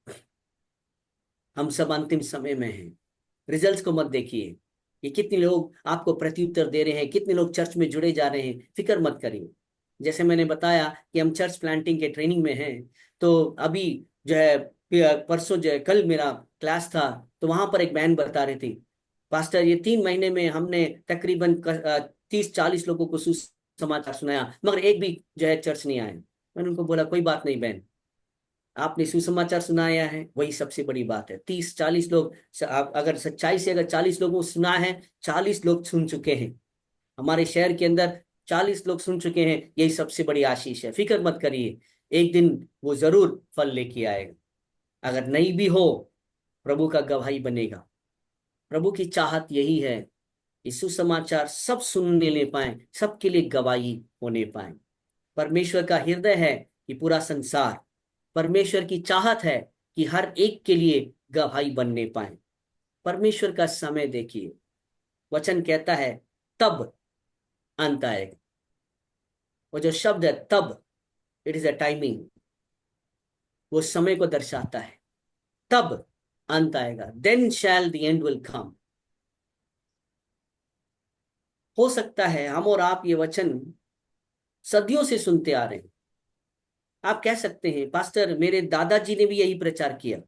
हम सब अंतिम समय में हैं। रिजल्ट्स को मत देखिए, ये कितने लोग आपको प्रत्युत्तर दे रहे हैं, कितने लोग चर्च में जुड़े जा रहे हैं, फिक्र मत करिए। जैसे मैंने बताया कि हम चर्च प्लांटिंग के ट्रेनिंग में हैं, तो अभी जो है परसों जो है कल मेरा क्लास था, तो वहां पर एक बहन बता रही थी, पास्टर ये 3 महीने में हमने तकरीबन 30-40 लोगों को सुसमाचार सुनाया, मगर एक भी जो है चर्च नहीं आए। मैंने उनको बोला कोई बात नहीं बहन, आपने सुसमाचार सुनाया है, वही सबसे बड़ी बात है। 30-40 लोग, आप अगर सच्चाई से अगर 40 लोगों को सुना है, 40 लोग सुन चुके हैं हमारे शहर के अंदर, 40 लोग सुन चुके हैं, यही सबसे बड़ी आशीष है। फिक्र मत करिए, एक दिन वो जरूर फल लेके आएगा। अगर नहीं भी हो, प्रभु का गवाही बनेगा। प्रभु की चाहत यही है कि सुसमाचार सब सुनने ले पाए, सबके लिए गवाही होने पाए। परमेश्वर का हृदय है कि पूरा संसार, परमेश्वर की चाहत है कि हर एक के लिए गवाही बनने पाए। परमेश्वर का समय देखिए, वचन कहता है तब अंत आएगा। वो जो शब्द है तब, इट इज अ टाइमिंग, वो समय को दर्शाता है। तब अंत आएगा, then shall the end will come. हो सकता है हम और आप ये वचन सदियों से सुनते आ रहे हैं। आप कह सकते हैं पास्टर मेरे दादाजी ने भी यही प्रचार किया,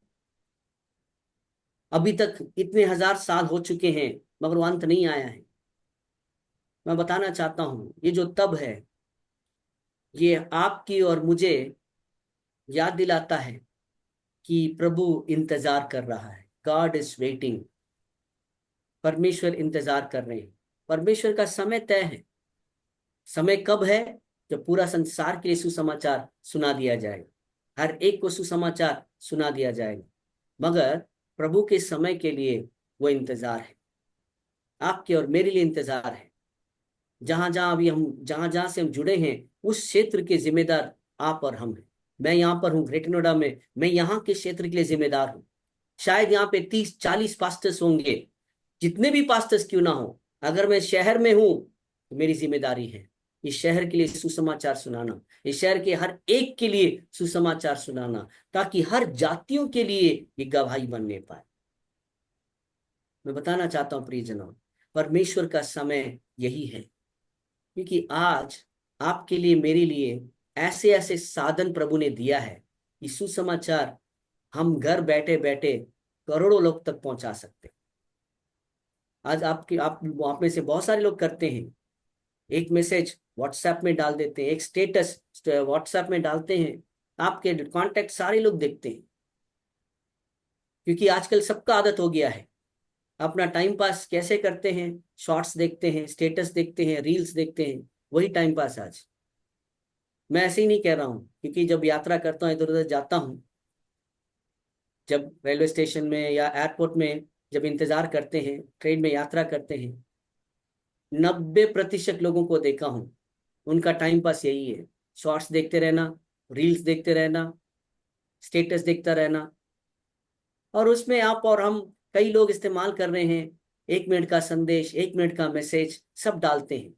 अभी तक इतने हजार साल हो चुके हैं मगर वो अंत नहीं आया है। मैं बताना चाहता हूं, ये जो तब है, ये आपकी और मुझे याद दिलाता है कि प्रभु इंतजार कर रहा है। God is waiting. परमेश्वर इंतजार कर रहे हैं। परमेश्वर का समय तय है। समय कब है? जब पूरा संसार के लिए सुसमाचार सुना दिया जाएगा, हर एक को सुसमाचार सुना दिया जाएगा। मगर प्रभु के समय के लिए वो इंतजार है, आपके और मेरे लिए इंतजार है। जहां जहां अभी हम, जहां जहां से हम जुड़े हैं, उस क्षेत्र के जिम्मेदार आप और हम हैं। मैं यहाँ पर हूँ ग्रेटर नोएडा में, मैं यहाँ के क्षेत्र के लिए जिम्मेदार हूँ। शायद यहाँ पे 30-40 पास्टर्स होंगे, जितने भी पास्टर्स क्यों ना हो, अगर मैं शहर में हूँ तो मेरी जिम्मेदारी है इस शहर के लिए सुसमाचार सुनाना, इस शहर के हर एक के लिए सुसमाचार सुनाना, ताकि हर जातियों के लिए ये गवाही बनने पाए। मैं बताना चाहता हूँ प्रियजनों, परमेश्वर का समय यही है, क्योंकि आज आपके लिए, मेरे लिए ऐसे ऐसे साधन प्रभु ने दिया है कि सुसमाचार हम घर बैठे बैठे करोड़ों लोग तक पहुंचा सकते हैं। आज आप में से बहुत सारे लोग करते हैं, एक मैसेज व्हाट्सएप में डाल देते हैं, एक स्टेटस व्हाट्सएप में डालते हैं, आपके कांटेक्ट सारे लोग देखते हैं। क्योंकि आजकल सबका आदत हो गया है, अपना टाइम पास कैसे करते हैं? शॉर्ट्स देखते हैं, स्टेटस देखते हैं, रील्स देखते हैं, वही टाइम पास आज। मैं ऐसे ही नहीं कह रहा हूँ, क्योंकि जब यात्रा करता हूँ, इधर उधर जाता हूँ, जब रेलवे स्टेशन में या एयरपोर्ट में जब इंतजार करते हैं, ट्रेन में यात्रा करते हैं, 90% लोगों को देखा हूँ, उनका टाइम पास यही है, शॉर्ट्स देखते रहना, रील्स देखते रहना, स्टेटस देखता रहना। और उसमें आप और हम, कई लोग इस्तेमाल कर रहे हैं, 1 मिनट का संदेश, 1 मिनट का मैसेज सब डालते हैं।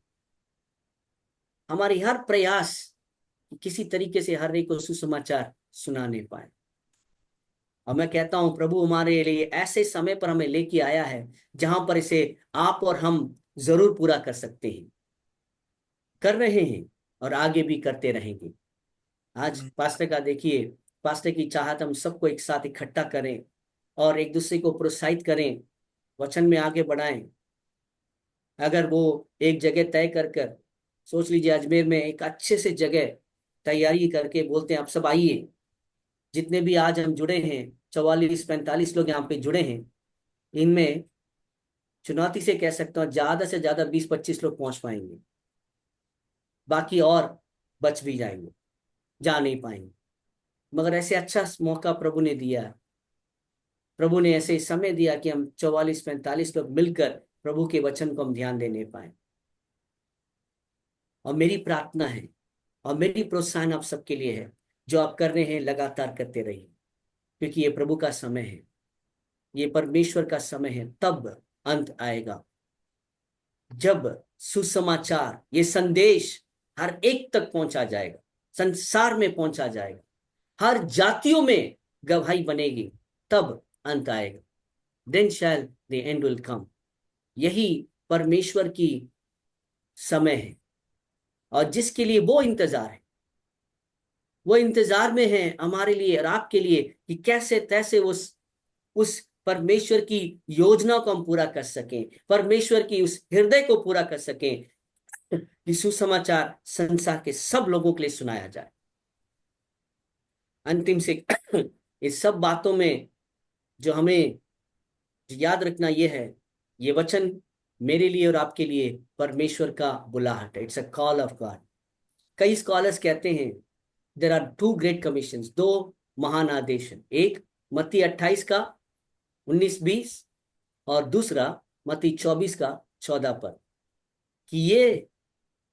हमारी हर प्रयास कि किसी तरीके से हर एक को सुसमाचार सुनाने पाए। और मैं कहता हूं प्रभु हमारे लिए ऐसे समय पर हमें लेके आया है जहां पर इसे आप और हम जरूर पूरा कर सकते हैं, कर रहे हैं और आगे भी करते रहेंगे। आज पास्टर का देखिए, पास्टर की चाहत हम सबको एक साथ इकट्ठा करें और एक दूसरे को प्रोत्साहित करें, वचन में आगे बढ़ाएं। अगर वो एक जगह तय कर कर, सोच लीजिए अजमेर में एक अच्छे से जगह तैयारी करके बोलते हैं आप सब आइए, जितने भी आज हम जुड़े हैं 44-45 लोग यहाँ पे जुड़े हैं, इनमें चुनौती से कह सकता हूँ ज्यादा से ज्यादा 20-25 लोग पहुंच पाएंगे, बाकी और बच भी जाएंगे, जा नहीं पाएंगे। मगर ऐसे अच्छा मौका प्रभु ने दिया है, प्रभु ने ऐसे समय दिया कि हम 44-45 लोग मिलकर प्रभु के वचन को हम ध्यान देने पाए। और मेरी प्रार्थना है और मेरी प्रोत्साहन आप सबके लिए है, जो आप कर रहे हैं लगातार करते रहिए, क्योंकि ये प्रभु का समय है, ये परमेश्वर का समय है। तब अंत आएगा जब सुसमाचार, ये संदेश हर एक तक पहुंचा जाएगा, संसार में पहुंचा जाएगा, हर जातियों में गवाही बनेगी, तब अंत आएगा। Then shall the end will come. यही परमेश्वर की समय है, और जिसके लिए वो इंतजार है, वो इंतजार में है हमारे लिए और आपके लिए कि कैसे तैसे उस परमेश्वर की योजना को हम पूरा कर सकें, परमेश्वर की उस हृदय को पूरा कर सकें कि सुसमाचार संसार के सब लोगों के लिए सुनाया जाए। अंतिम से इस सब बातों में जो हमें याद रखना यह है, ये वचन मेरे लिए और आपके लिए परमेश्वर का बुलाहट है। It's a call of God. कई स्कॉलर्स कहते हैं there are two great commissions, दो महान आदेश हैं, एक मत्ती 28 का 19-20 और दूसरा मत्ती 24 का 14 पर, कि ये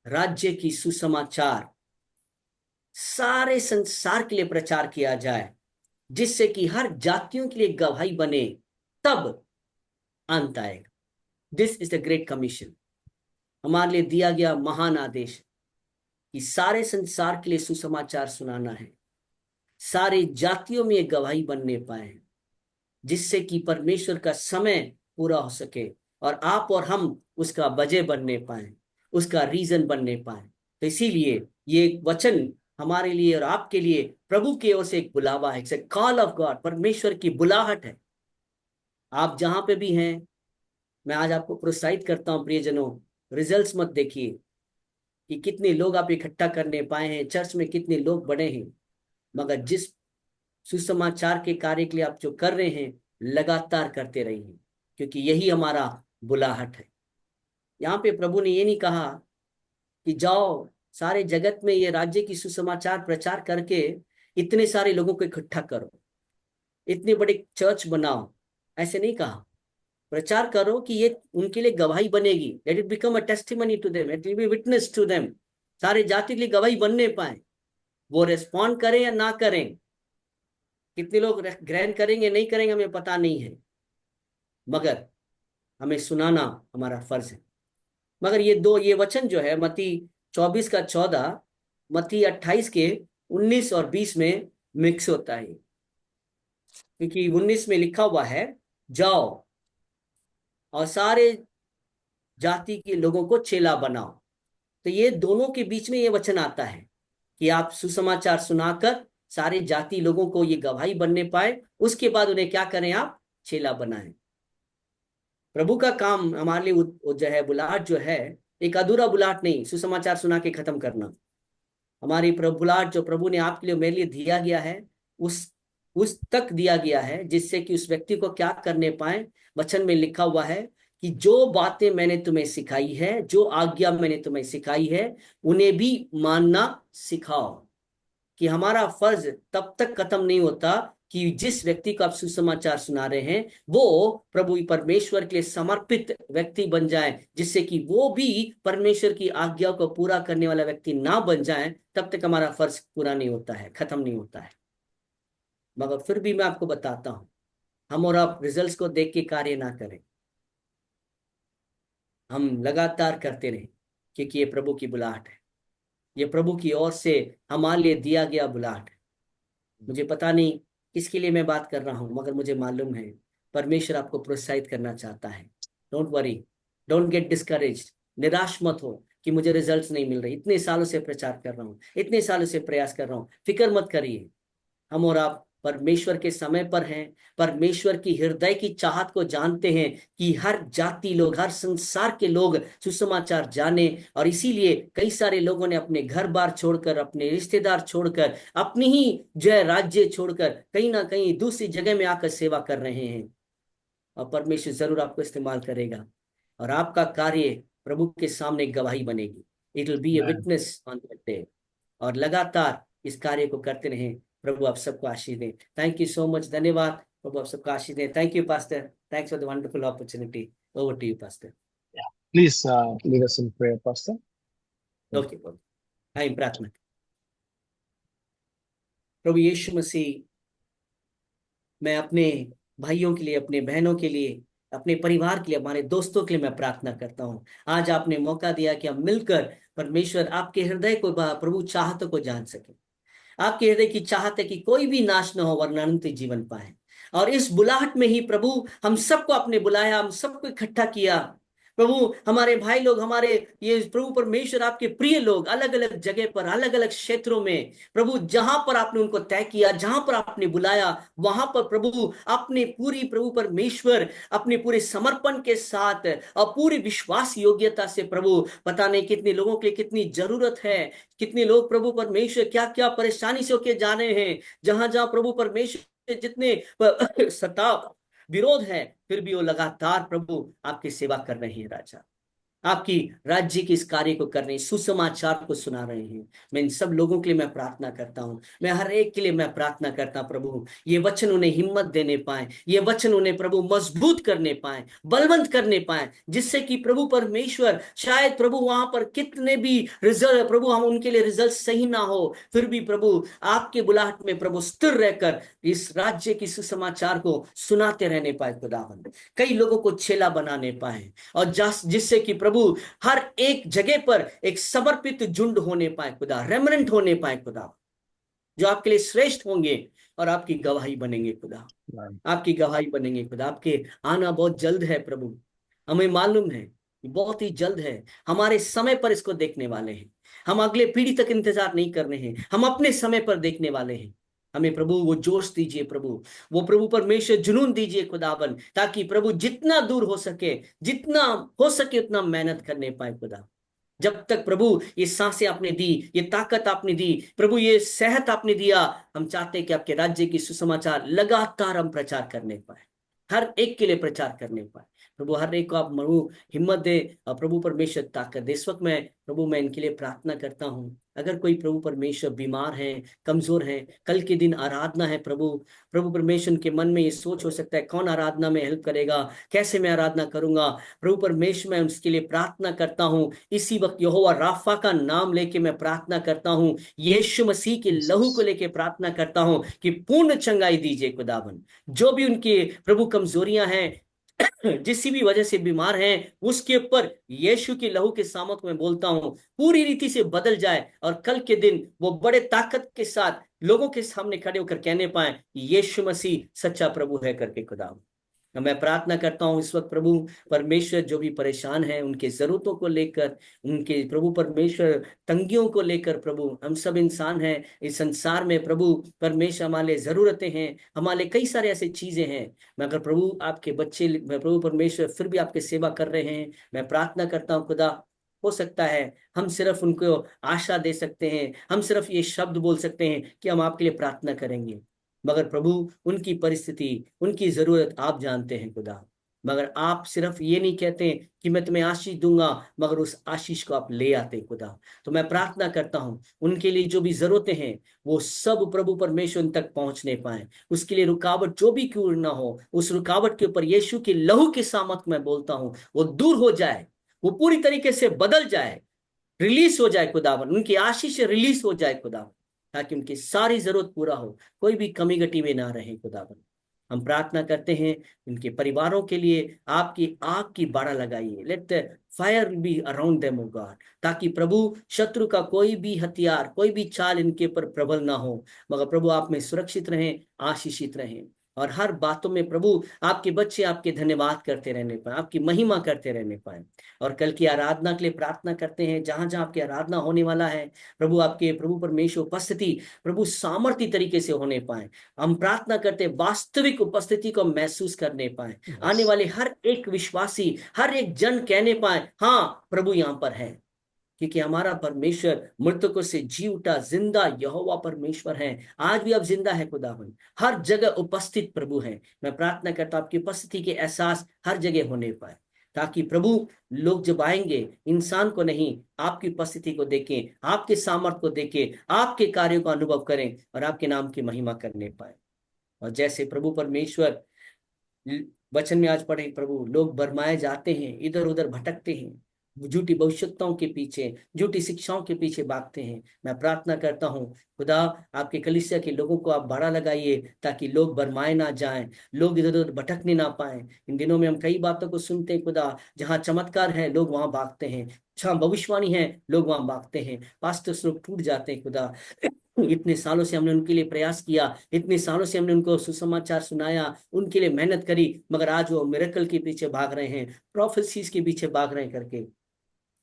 राज्य की सुसमाचार सारे संसार के लिए प्रचार किया जाए, जिससे कि हर जातियों के लिए गवाही बने, तब अंत आएगा। This is the great commission, हमारे लिए दिया गया महान आदेश कि सारे संसार के लिए सुसमाचार सुनाना है, सारे जातियों में गवाही बनने पाए, जिससे कि परमेश्वर का समय पूरा हो सके और आप और हम उसका वजह बनने पाए, उसका रीजन बनने पाए। तो इसीलिए ये एक वचन हमारे लिए और आपके लिए प्रभु की ओर से एक बुलावा है, एक कॉल ऑफ गॉड, परमेश्वर की बुलाहट है। आप जहां पे भी हैं, मैं आज आपको प्रोत्साहित करता हूं प्रियजनों, रिजल्ट्स मत देखिए कि कितने लोग आप इकट्ठा करने पाए हैं, चर्च में कितने लोग बड़े हैं, मगर जिस सुसमाचार के कार्य के लिए आप जो कर रहे हैं, लगातार करते रहिए, क्योंकि यही हमारा बुलाहट है। यहाँ पे प्रभु ने ये नहीं कहा कि जाओ सारे जगत में ये राज्य की सुसमाचार प्रचार करके इतने सारे लोगों को इकट्ठा करो, इतनी बड़ी चर्च बनाओ, ऐसे नहीं कहा। प्रचार करो कि ये उनके लिए गवाही बनेगी, let it become a testimony to them, it will be witness to them, सारे जाति के लिए गवाही बनने पाए। वो रेस्पॉन्ड करें या ना करें, कितने लोग ग्रहण करेंगे नहीं करेंगे हमें पता नहीं है, मगर हमें सुनाना हमारा फर्ज है। मगर ये वचन जो है मत्ती 24 का 14, मत्ती 28 के 19 और 20 में मिक्स होता है, क्योंकि 19 में लिखा हुआ है जाओ और सारे जाति के लोगों को चेला बनाओ। तो ये दोनों के बीच में ये वचन आता है कि आप सुसमाचार सुनाकर सारे जाति लोगों को ये गवाही बनने पाए, उसके बाद उन्हें क्या करें, आप चेला बनाएं। प्रभु का काम हमारे लिए जो है बुलाहट जो है, एक अधूरा बुलाहट नहीं सुसमाचार सुना के खत्म करना। हमारी प्रभु बुलाहट जो प्रभु ने आपके लिए मेरे लिए दिया गया है, उस तक दिया गया है, जिससे कि उस व्यक्ति को क्या करने पाए। वचन में लिखा हुआ है कि जो बातें मैंने तुम्हें सिखाई है, जो आज्ञा मैंने तुम्हें सिखाई है, उन्हें भी मानना सिखाओ। कि हमारा फर्ज तब तक खत्म नहीं होता कि जिस व्यक्ति को आप सुसमाचार सुना रहे हैं वो प्रभु परमेश्वर के लिए समर्पित व्यक्ति बन जाए, जिससे कि वो भी परमेश्वर की आज्ञा को पूरा करने वाला व्यक्ति ना बन जाए, तब तक हमारा फर्ज पूरा नहीं होता है, खत्म नहीं होता है। मगर फिर भी मैं आपको बताता हूं, हम और आप रिजल्ट्स को देख के कार्य ना करें, हम लगातार करते रहें, क्योंकि ये प्रभु की बुलाहट है, ये प्रभु की ओर से हमारे लिए दिया गया बुलाहट है। मुझे पता नहीं किसके लिए मैं बात कर रहा हूं, मगर मुझे मालूम है परमेश्वर आपको प्रोत्साहित करना चाहता है। Don't worry, don't get discouraged, निराश मत हो कि मुझे रिजल्ट्स नहीं मिल रहे, इतने सालों से प्रचार कर रहा हूं, इतने सालों से प्रयास कर रहा हूं, फिक्र मत करिए। हम और आप परमेश्वर के समय पर हैं, परमेश्वर की हृदय की चाहत को जानते हैं कि हर जाति लोग, हर संसार के लोग सुसमाचार जाने। और इसीलिए कई सारे लोगों ने अपने घर बार छोड़कर, अपने रिश्तेदार छोड़कर, अपनी ही जय राज्य छोड़कर कहीं ना कहीं दूसरी जगह में आकर सेवा कर रहे हैं। और परमेश्वर जरूर आपको इस्तेमाल करेगा और आपका कार्य प्रभु के सामने गवाही बनेगी। It will B A Amen. Witness on that day. और लगातार इस कार्य को करते रहें। प्रभु आप सबको आशीष दें। Thank you so much. धन्यवाद। प्रभु आप सबको आशीष दें। Thank you pastor. Thanks for the wonderful opportunity. Over to you pastor. Yeah. Please lead us in prayer, Pastor. Okay आइए प्रार्थना। प्रभु यीशु मसीह, मैं अपने भाइयों के लिए, अपने बहनों के लिए, अपने परिवार के लिए, हमारे दोस्तों के लिए मैं प्रार्थना करता हूँ। आज आपने मौका दिया कि हम मिलकर परमेश्वर आपके हृदय को, प्रभु चाहतों को जान सके। आपके हृदय की चाहत है कि कोई भी नाश न हो वरन अनंत जीवन पाए। और इस बुलाहट में ही प्रभु हम सबको आपने बुलाया, हम सबको इकट्ठा किया। प्रभु हमारे भाई लोग, हमारे ये प्रभु परमेश्वर आपके प्रिय लोग अलग अलग जगह पर, अलग अलग क्षेत्रों में, प्रभु जहां पर आपने उनको तय किया, जहां पर आपने बुलाया, वहां पर प्रभु अपने पूरी प्रभु परमेश्वर अपने पूरे समर्पण के साथ और पूरी विश्वास योग्यता से, प्रभु पता नहीं कितने लोगों के लिए कितनी जरूरत है, कितने लोग प्रभु परमेश्वर क्या क्या परेशानी से होके जा रहे हैं, जहां जहां प्रभु परमेश्वर जितने सताव विरोध है, फिर भी वो लगातार प्रभु आपकी सेवा कर रहे हैं राजा। आपकी राज्य के इस कार्य को कर रहे हैं, सुसमाचार को सुना रहे हैं। मैं इन सब लोगों के लिए मैं प्रार्थना करता हूँ। मैं हर एक के लिए मैं प्रार्थना करता हूँ प्रभु, ये वचन उन्हें हिम्मत देने पाए, ये वचन उन्हें प्रभु मजबूत करने पाए, बलवंत करने पाए, जिससे कि प्रभु परमेश्वर शायद प्रभु वहां पर कितने भी रिजल्ट, प्रभु हम उनके लिए रिजल्ट सही ना हो, फिर भी प्रभु आपके बुलाहट में प्रभु स्थिर रहकर इस राज्य की सुसमाचार को सुनाते रहने पाए खुदावंद। कई लोगों को चेला बनाने पाए और जिससे कि प्रभु हर एक जगह पर एक समर्पित झुंड होने पाए खुदा, रेमनेंट होने पाए खुदा, जो आपके लिए श्रेष्ठ होंगे और आपकी गवाही बनेंगे खुदा। Amen. आपकी गवाही बनेंगे खुदा। आपके आना बहुत जल्द है प्रभु, हमें मालूम है बहुत ही जल्द है। हमारे समय पर इसको देखने वाले हैं, हम अगले पीढ़ी तक इंतजार नहीं करने हैं, हम अपने समय पर देखने वाले हैं। हमें प्रभु वो जोश दीजिए प्रभु, वो प्रभु परमेश्वर जुनून दीजिए खुदावन, ताकि प्रभु जितना दूर हो सके, जितना हो सके उतना मेहनत करने पाए खुदा। जब तक प्रभु ये सांसें आपने दी, ये ताकत आपने दी प्रभु, ये सेहत आपने दिया, हम चाहते हैं कि आपके राज्य की सुसमाचार लगातार हम प्रचार करने पाए, हर एक के लिए प्रचार करने पाए। प्रभु हर एक को आप मरु हिम्मत दे और प्रभु परमेश्वर ताकत दे। इस वक्त मैं प्रभु मैं इनके लिए प्रार्थना करता हूँ। अगर कोई प्रभु परमेश्वर बीमार है, कमजोर है, कल के दिन आराधना है प्रभु, प्रभु परमेश्वर के मन में ये सोच हो सकता है कौन आराधना में हेल्प करेगा, कैसे मैं आराधना करूंगा। प्रभु परमेश्वर मैं उसके लिए प्रार्थना करता हूँ। इसी वक्त यहोवा राफा का नाम लेके मैं प्रार्थना करता हूँ, यीशु मसीह के लहू को Jesus. लेके प्रार्थना करता हूँ कि पूर्ण चंगाई दीजिए खुदावन। जो भी उनके प्रभु कमजोरियां हैं, जिस भी वजह से बीमार हैं, उसके ऊपर यीशु के लहू के सामर्थ में बोलता हूं पूरी रीति से बदल जाए और कल के दिन वो बड़े ताकत के साथ लोगों के सामने खड़े होकर कहने पाए यीशु मसीह सच्चा प्रभु है करके खुदा। मैं प्रार्थना करता हूं इस वक्त प्रभु परमेश्वर जो भी परेशान है उनके जरूरतों को लेकर, उनके प्रभु परमेश्वर तंगियों को लेकर, प्रभु हम सब इंसान हैं इस संसार में, प्रभु परमेश्वर हमारे जरूरतें हैं, हमारे कई सारे ऐसी चीजें हैं, मगर प्रभु आपके बच्चे प्रभु परमेश्वर फिर भी आपकी सेवा कर रहे हैं। मैं प्रार्थना करता हूँ खुदा, हो सकता है हम सिर्फ उनको आशा दे सकते हैं, हम सिर्फ ये शब्द बोल सकते हैं कि हम आपके लिए प्रार्थना करेंगे, मगर प्रभु उनकी परिस्थिति, उनकी जरूरत आप जानते हैं खुदा। मगर आप सिर्फ ये नहीं कहते कि मैं तुम्हें आशीष दूंगा, मगर उस आशीष को आप ले आते खुदा। तो मैं प्रार्थना करता हूं उनके लिए जो भी जरूरतें हैं वो सब प्रभु परमेश्वर उन तक पहुंचने पाए, उसके लिए रुकावट जो भी क्यों ना हो, उस रुकावट के ऊपर यीशु के लहू के सामर्थ में बोलता हूं वो दूर हो जाए, वो पूरी तरीके से बदल जाए, रिलीज हो जाए खुदावन, उनकी आशीष रिलीज हो जाए खुदावन, ताकि उनकी सारी जरूरत पूरा हो, कोई भी कमी घटी में ना रहे खुदावन। हम प्रार्थना करते हैं उनके परिवारों के लिए, आपकी आग की बाड़ा लगाइए, let the fire be around them O God, ताकि प्रभु शत्रु का कोई भी हथियार, कोई भी चाल इनके ऊपर प्रबल ना हो, मगर प्रभु आप में सुरक्षित रहें, आशीषित रहें। और हर बातों में प्रभु आपके बच्चे आपके धन्यवाद करते रहने पाए, आपकी महिमा करते रहने पाए। और कल की आराधना के लिए प्रार्थना करते हैं, जहां जहां आपकी आराधना होने वाला है प्रभु, आपके प्रभु परमेश्वर उपस्थिति प्रभु सामर्थ्य तरीके से होने पाए। हम प्रार्थना करते हैं वास्तविक उपस्थिति को महसूस करने पाए, आने Yes. वाले हर एक विश्वासी, हर एक जन कहने पाए हाँ प्रभु यहाँ पर है, क्योंकि हमारा परमेश्वर मृतकों से जी उठा जिंदा यहोवा परमेश्वर है। आज भी अब जिंदा है खुदावन, हर जगह उपस्थित प्रभु है। मैं प्रार्थना करता हूं आपकी उपस्थिति के एहसास हर जगह होने पाए, ताकि प्रभु लोग जब आएंगे इंसान को नहीं, आपकी उपस्थिति को देखें, आपके सामर्थ को देखें, आपके कार्यों का अनुभव करें और आपके नाम की महिमा करने पाए। और जैसे प्रभु परमेश्वर वचन में आज पढ़े प्रभु, लोग भरमाए जाते हैं, इधर उधर भटकते हैं, झूठी भविष्यताओं के पीछे, झूठी शिक्षाओं के पीछे भागते हैं। मैं प्रार्थना करता हूँ खुदा, आपके कलीसिया के लोगों को आप बाड़ा लगाइए, ताकि लोग भरमाए ना जाएं, लोग इधर उधर भटकने ना पाए। इन दिनों में हम कई बातों को सुनते हैं खुदा, जहाँ चमत्कार है लोग वहां भागते हैं, जहाँ भविष्यवाणी है लोग वहां भागते हैं, पास्टर्स लोग टूट जाते हैं खुदा। इतने सालों से हमने उनके लिए प्रयास किया, इतने सालों से हमने उनको सुसमाचार सुनाया, उनके लिए मेहनत करी, मगर आज वो मिरेकल के पीछे भाग रहे हैं, प्रोफेसीज के पीछे भाग रहे हैं करके।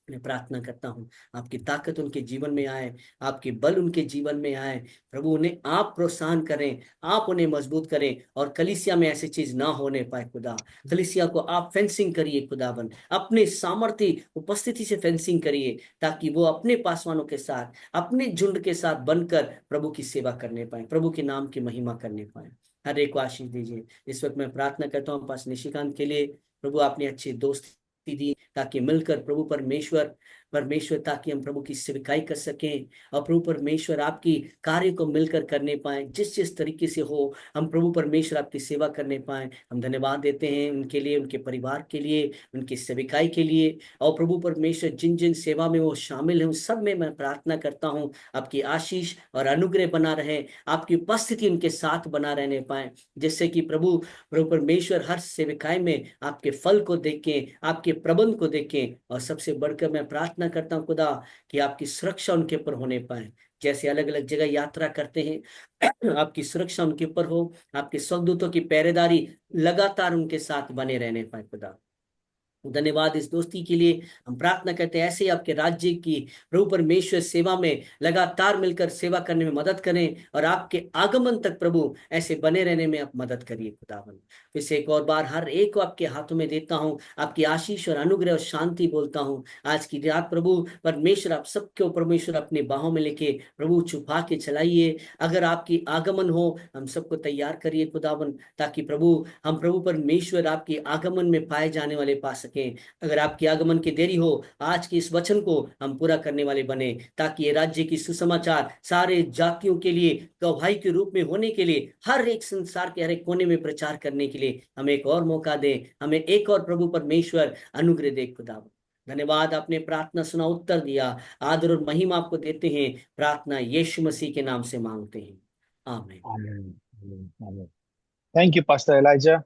मैं प्रार्थना करता हूँ आपकी ताकत उनके जीवन में आए, आपके बल उनके जीवन में आए प्रभु, उन्हें आप प्रोत्साहन करें, आप उन्हें मजबूत करें, और कलीसिया में ऐसी चीज ना होने पाए खुदा। कलीसिया को आप फेंसिंग करिए खुदावन, अपने सामर्थ्य उपस्थिति से फेंसिंग करिए, ताकि वो अपने पासवानों के साथ, अपने झुंड के साथ बनकर प्रभु की सेवा करने पाए, प्रभु के नाम की महिमा करने पाए। हर एक को आशीष दीजिए। इस वक्त मैं प्रार्थना करता हूँ पास निशिकांत के लिए, प्रभु आपने अच्छे दोस्त दी, ताकि मिलकर प्रभु परमेश्वर परमेश्वर ताकि हम प्रभु की सेवकाई कर सकें, और प्रभु परमेश्वर आपकी कार्य को मिलकर करने पाए, जिस जिस तरीके से हो हम प्रभु परमेश्वर आपकी सेवा करने पाए। हम धन्यवाद देते हैं उनके लिए, उनके परिवार के लिए, उनकी सेविकाई के लिए, और प्रभु परमेश्वर जिन जिन सेवा में वो शामिल हैं उन सब में मैं प्रार्थना करता हूँ आपकी आशीष और अनुग्रह बना रहे, आपकी उपस्थिति उनके साथ बना रहने पाए, जिससे कि प्रभु प्रभु परमेश्वर हर सेविकाई में आपके फल को देखें, आपके प्रबंध को देखें। और सबसे बढ़कर मैं प्रार्थना करता हूं खुदा कि आपकी सुरक्षा उनके ऊपर होने पाए, जैसे अलग अलग जगह यात्रा करते हैं आपकी सुरक्षा उनके ऊपर हो, आपके स्वर्गदूतों की पहरेदारी लगातार उनके साथ बने रहने पाए खुदा। धन्यवाद इस दोस्ती के लिए। हम प्रार्थना करते हैं ऐसे ही आपके राज्य की प्रभु परमेश्वर सेवा में लगातार मिलकर सेवा करने में मदद करें, और आपके आगमन तक प्रभु ऐसे बने रहने में आप मदद करिए खुदावन। फिर से एक और बार हर एक को आपके हाथों में देता हूं, आपकी आशीष और अनुग्रह और शांति बोलता हूं। आज की रात प्रभु परमेश्वर आप सबके परमेश्वर अपने बाहों में लेके प्रभु छुपा के चलाइए। अगर आपकी आगमन हो हम सबको तैयार करिए खुदावन, ताकि प्रभु हम प्रभु परमेश्वर आपके आगमन में पाए जाने वाले पा सकें। अगर आपके आगमन की देरी हो, आज के इस वचन को हम पूरा करने वाले बने, ताकि ये राज्य की सुसमाचार सारे जातियों के लिए गवाही के रूप में होने के लिए, हर एक संसार के हर एक कोने में प्रचार करने के लिए हमें एक और मौका दे, हमें एक और प्रभु परमेश्वर अनुग्रह दे खुदा। धन्यवाद, आपने प्रार्थना सुना, उत्तर दिया, आदर और महिमा आपको देते हैं। प्रार्थना यीशु मसीह के नाम से मांगते हैं, आमीन। Amen. Amen. Amen. Thank you, Pastor Elijah.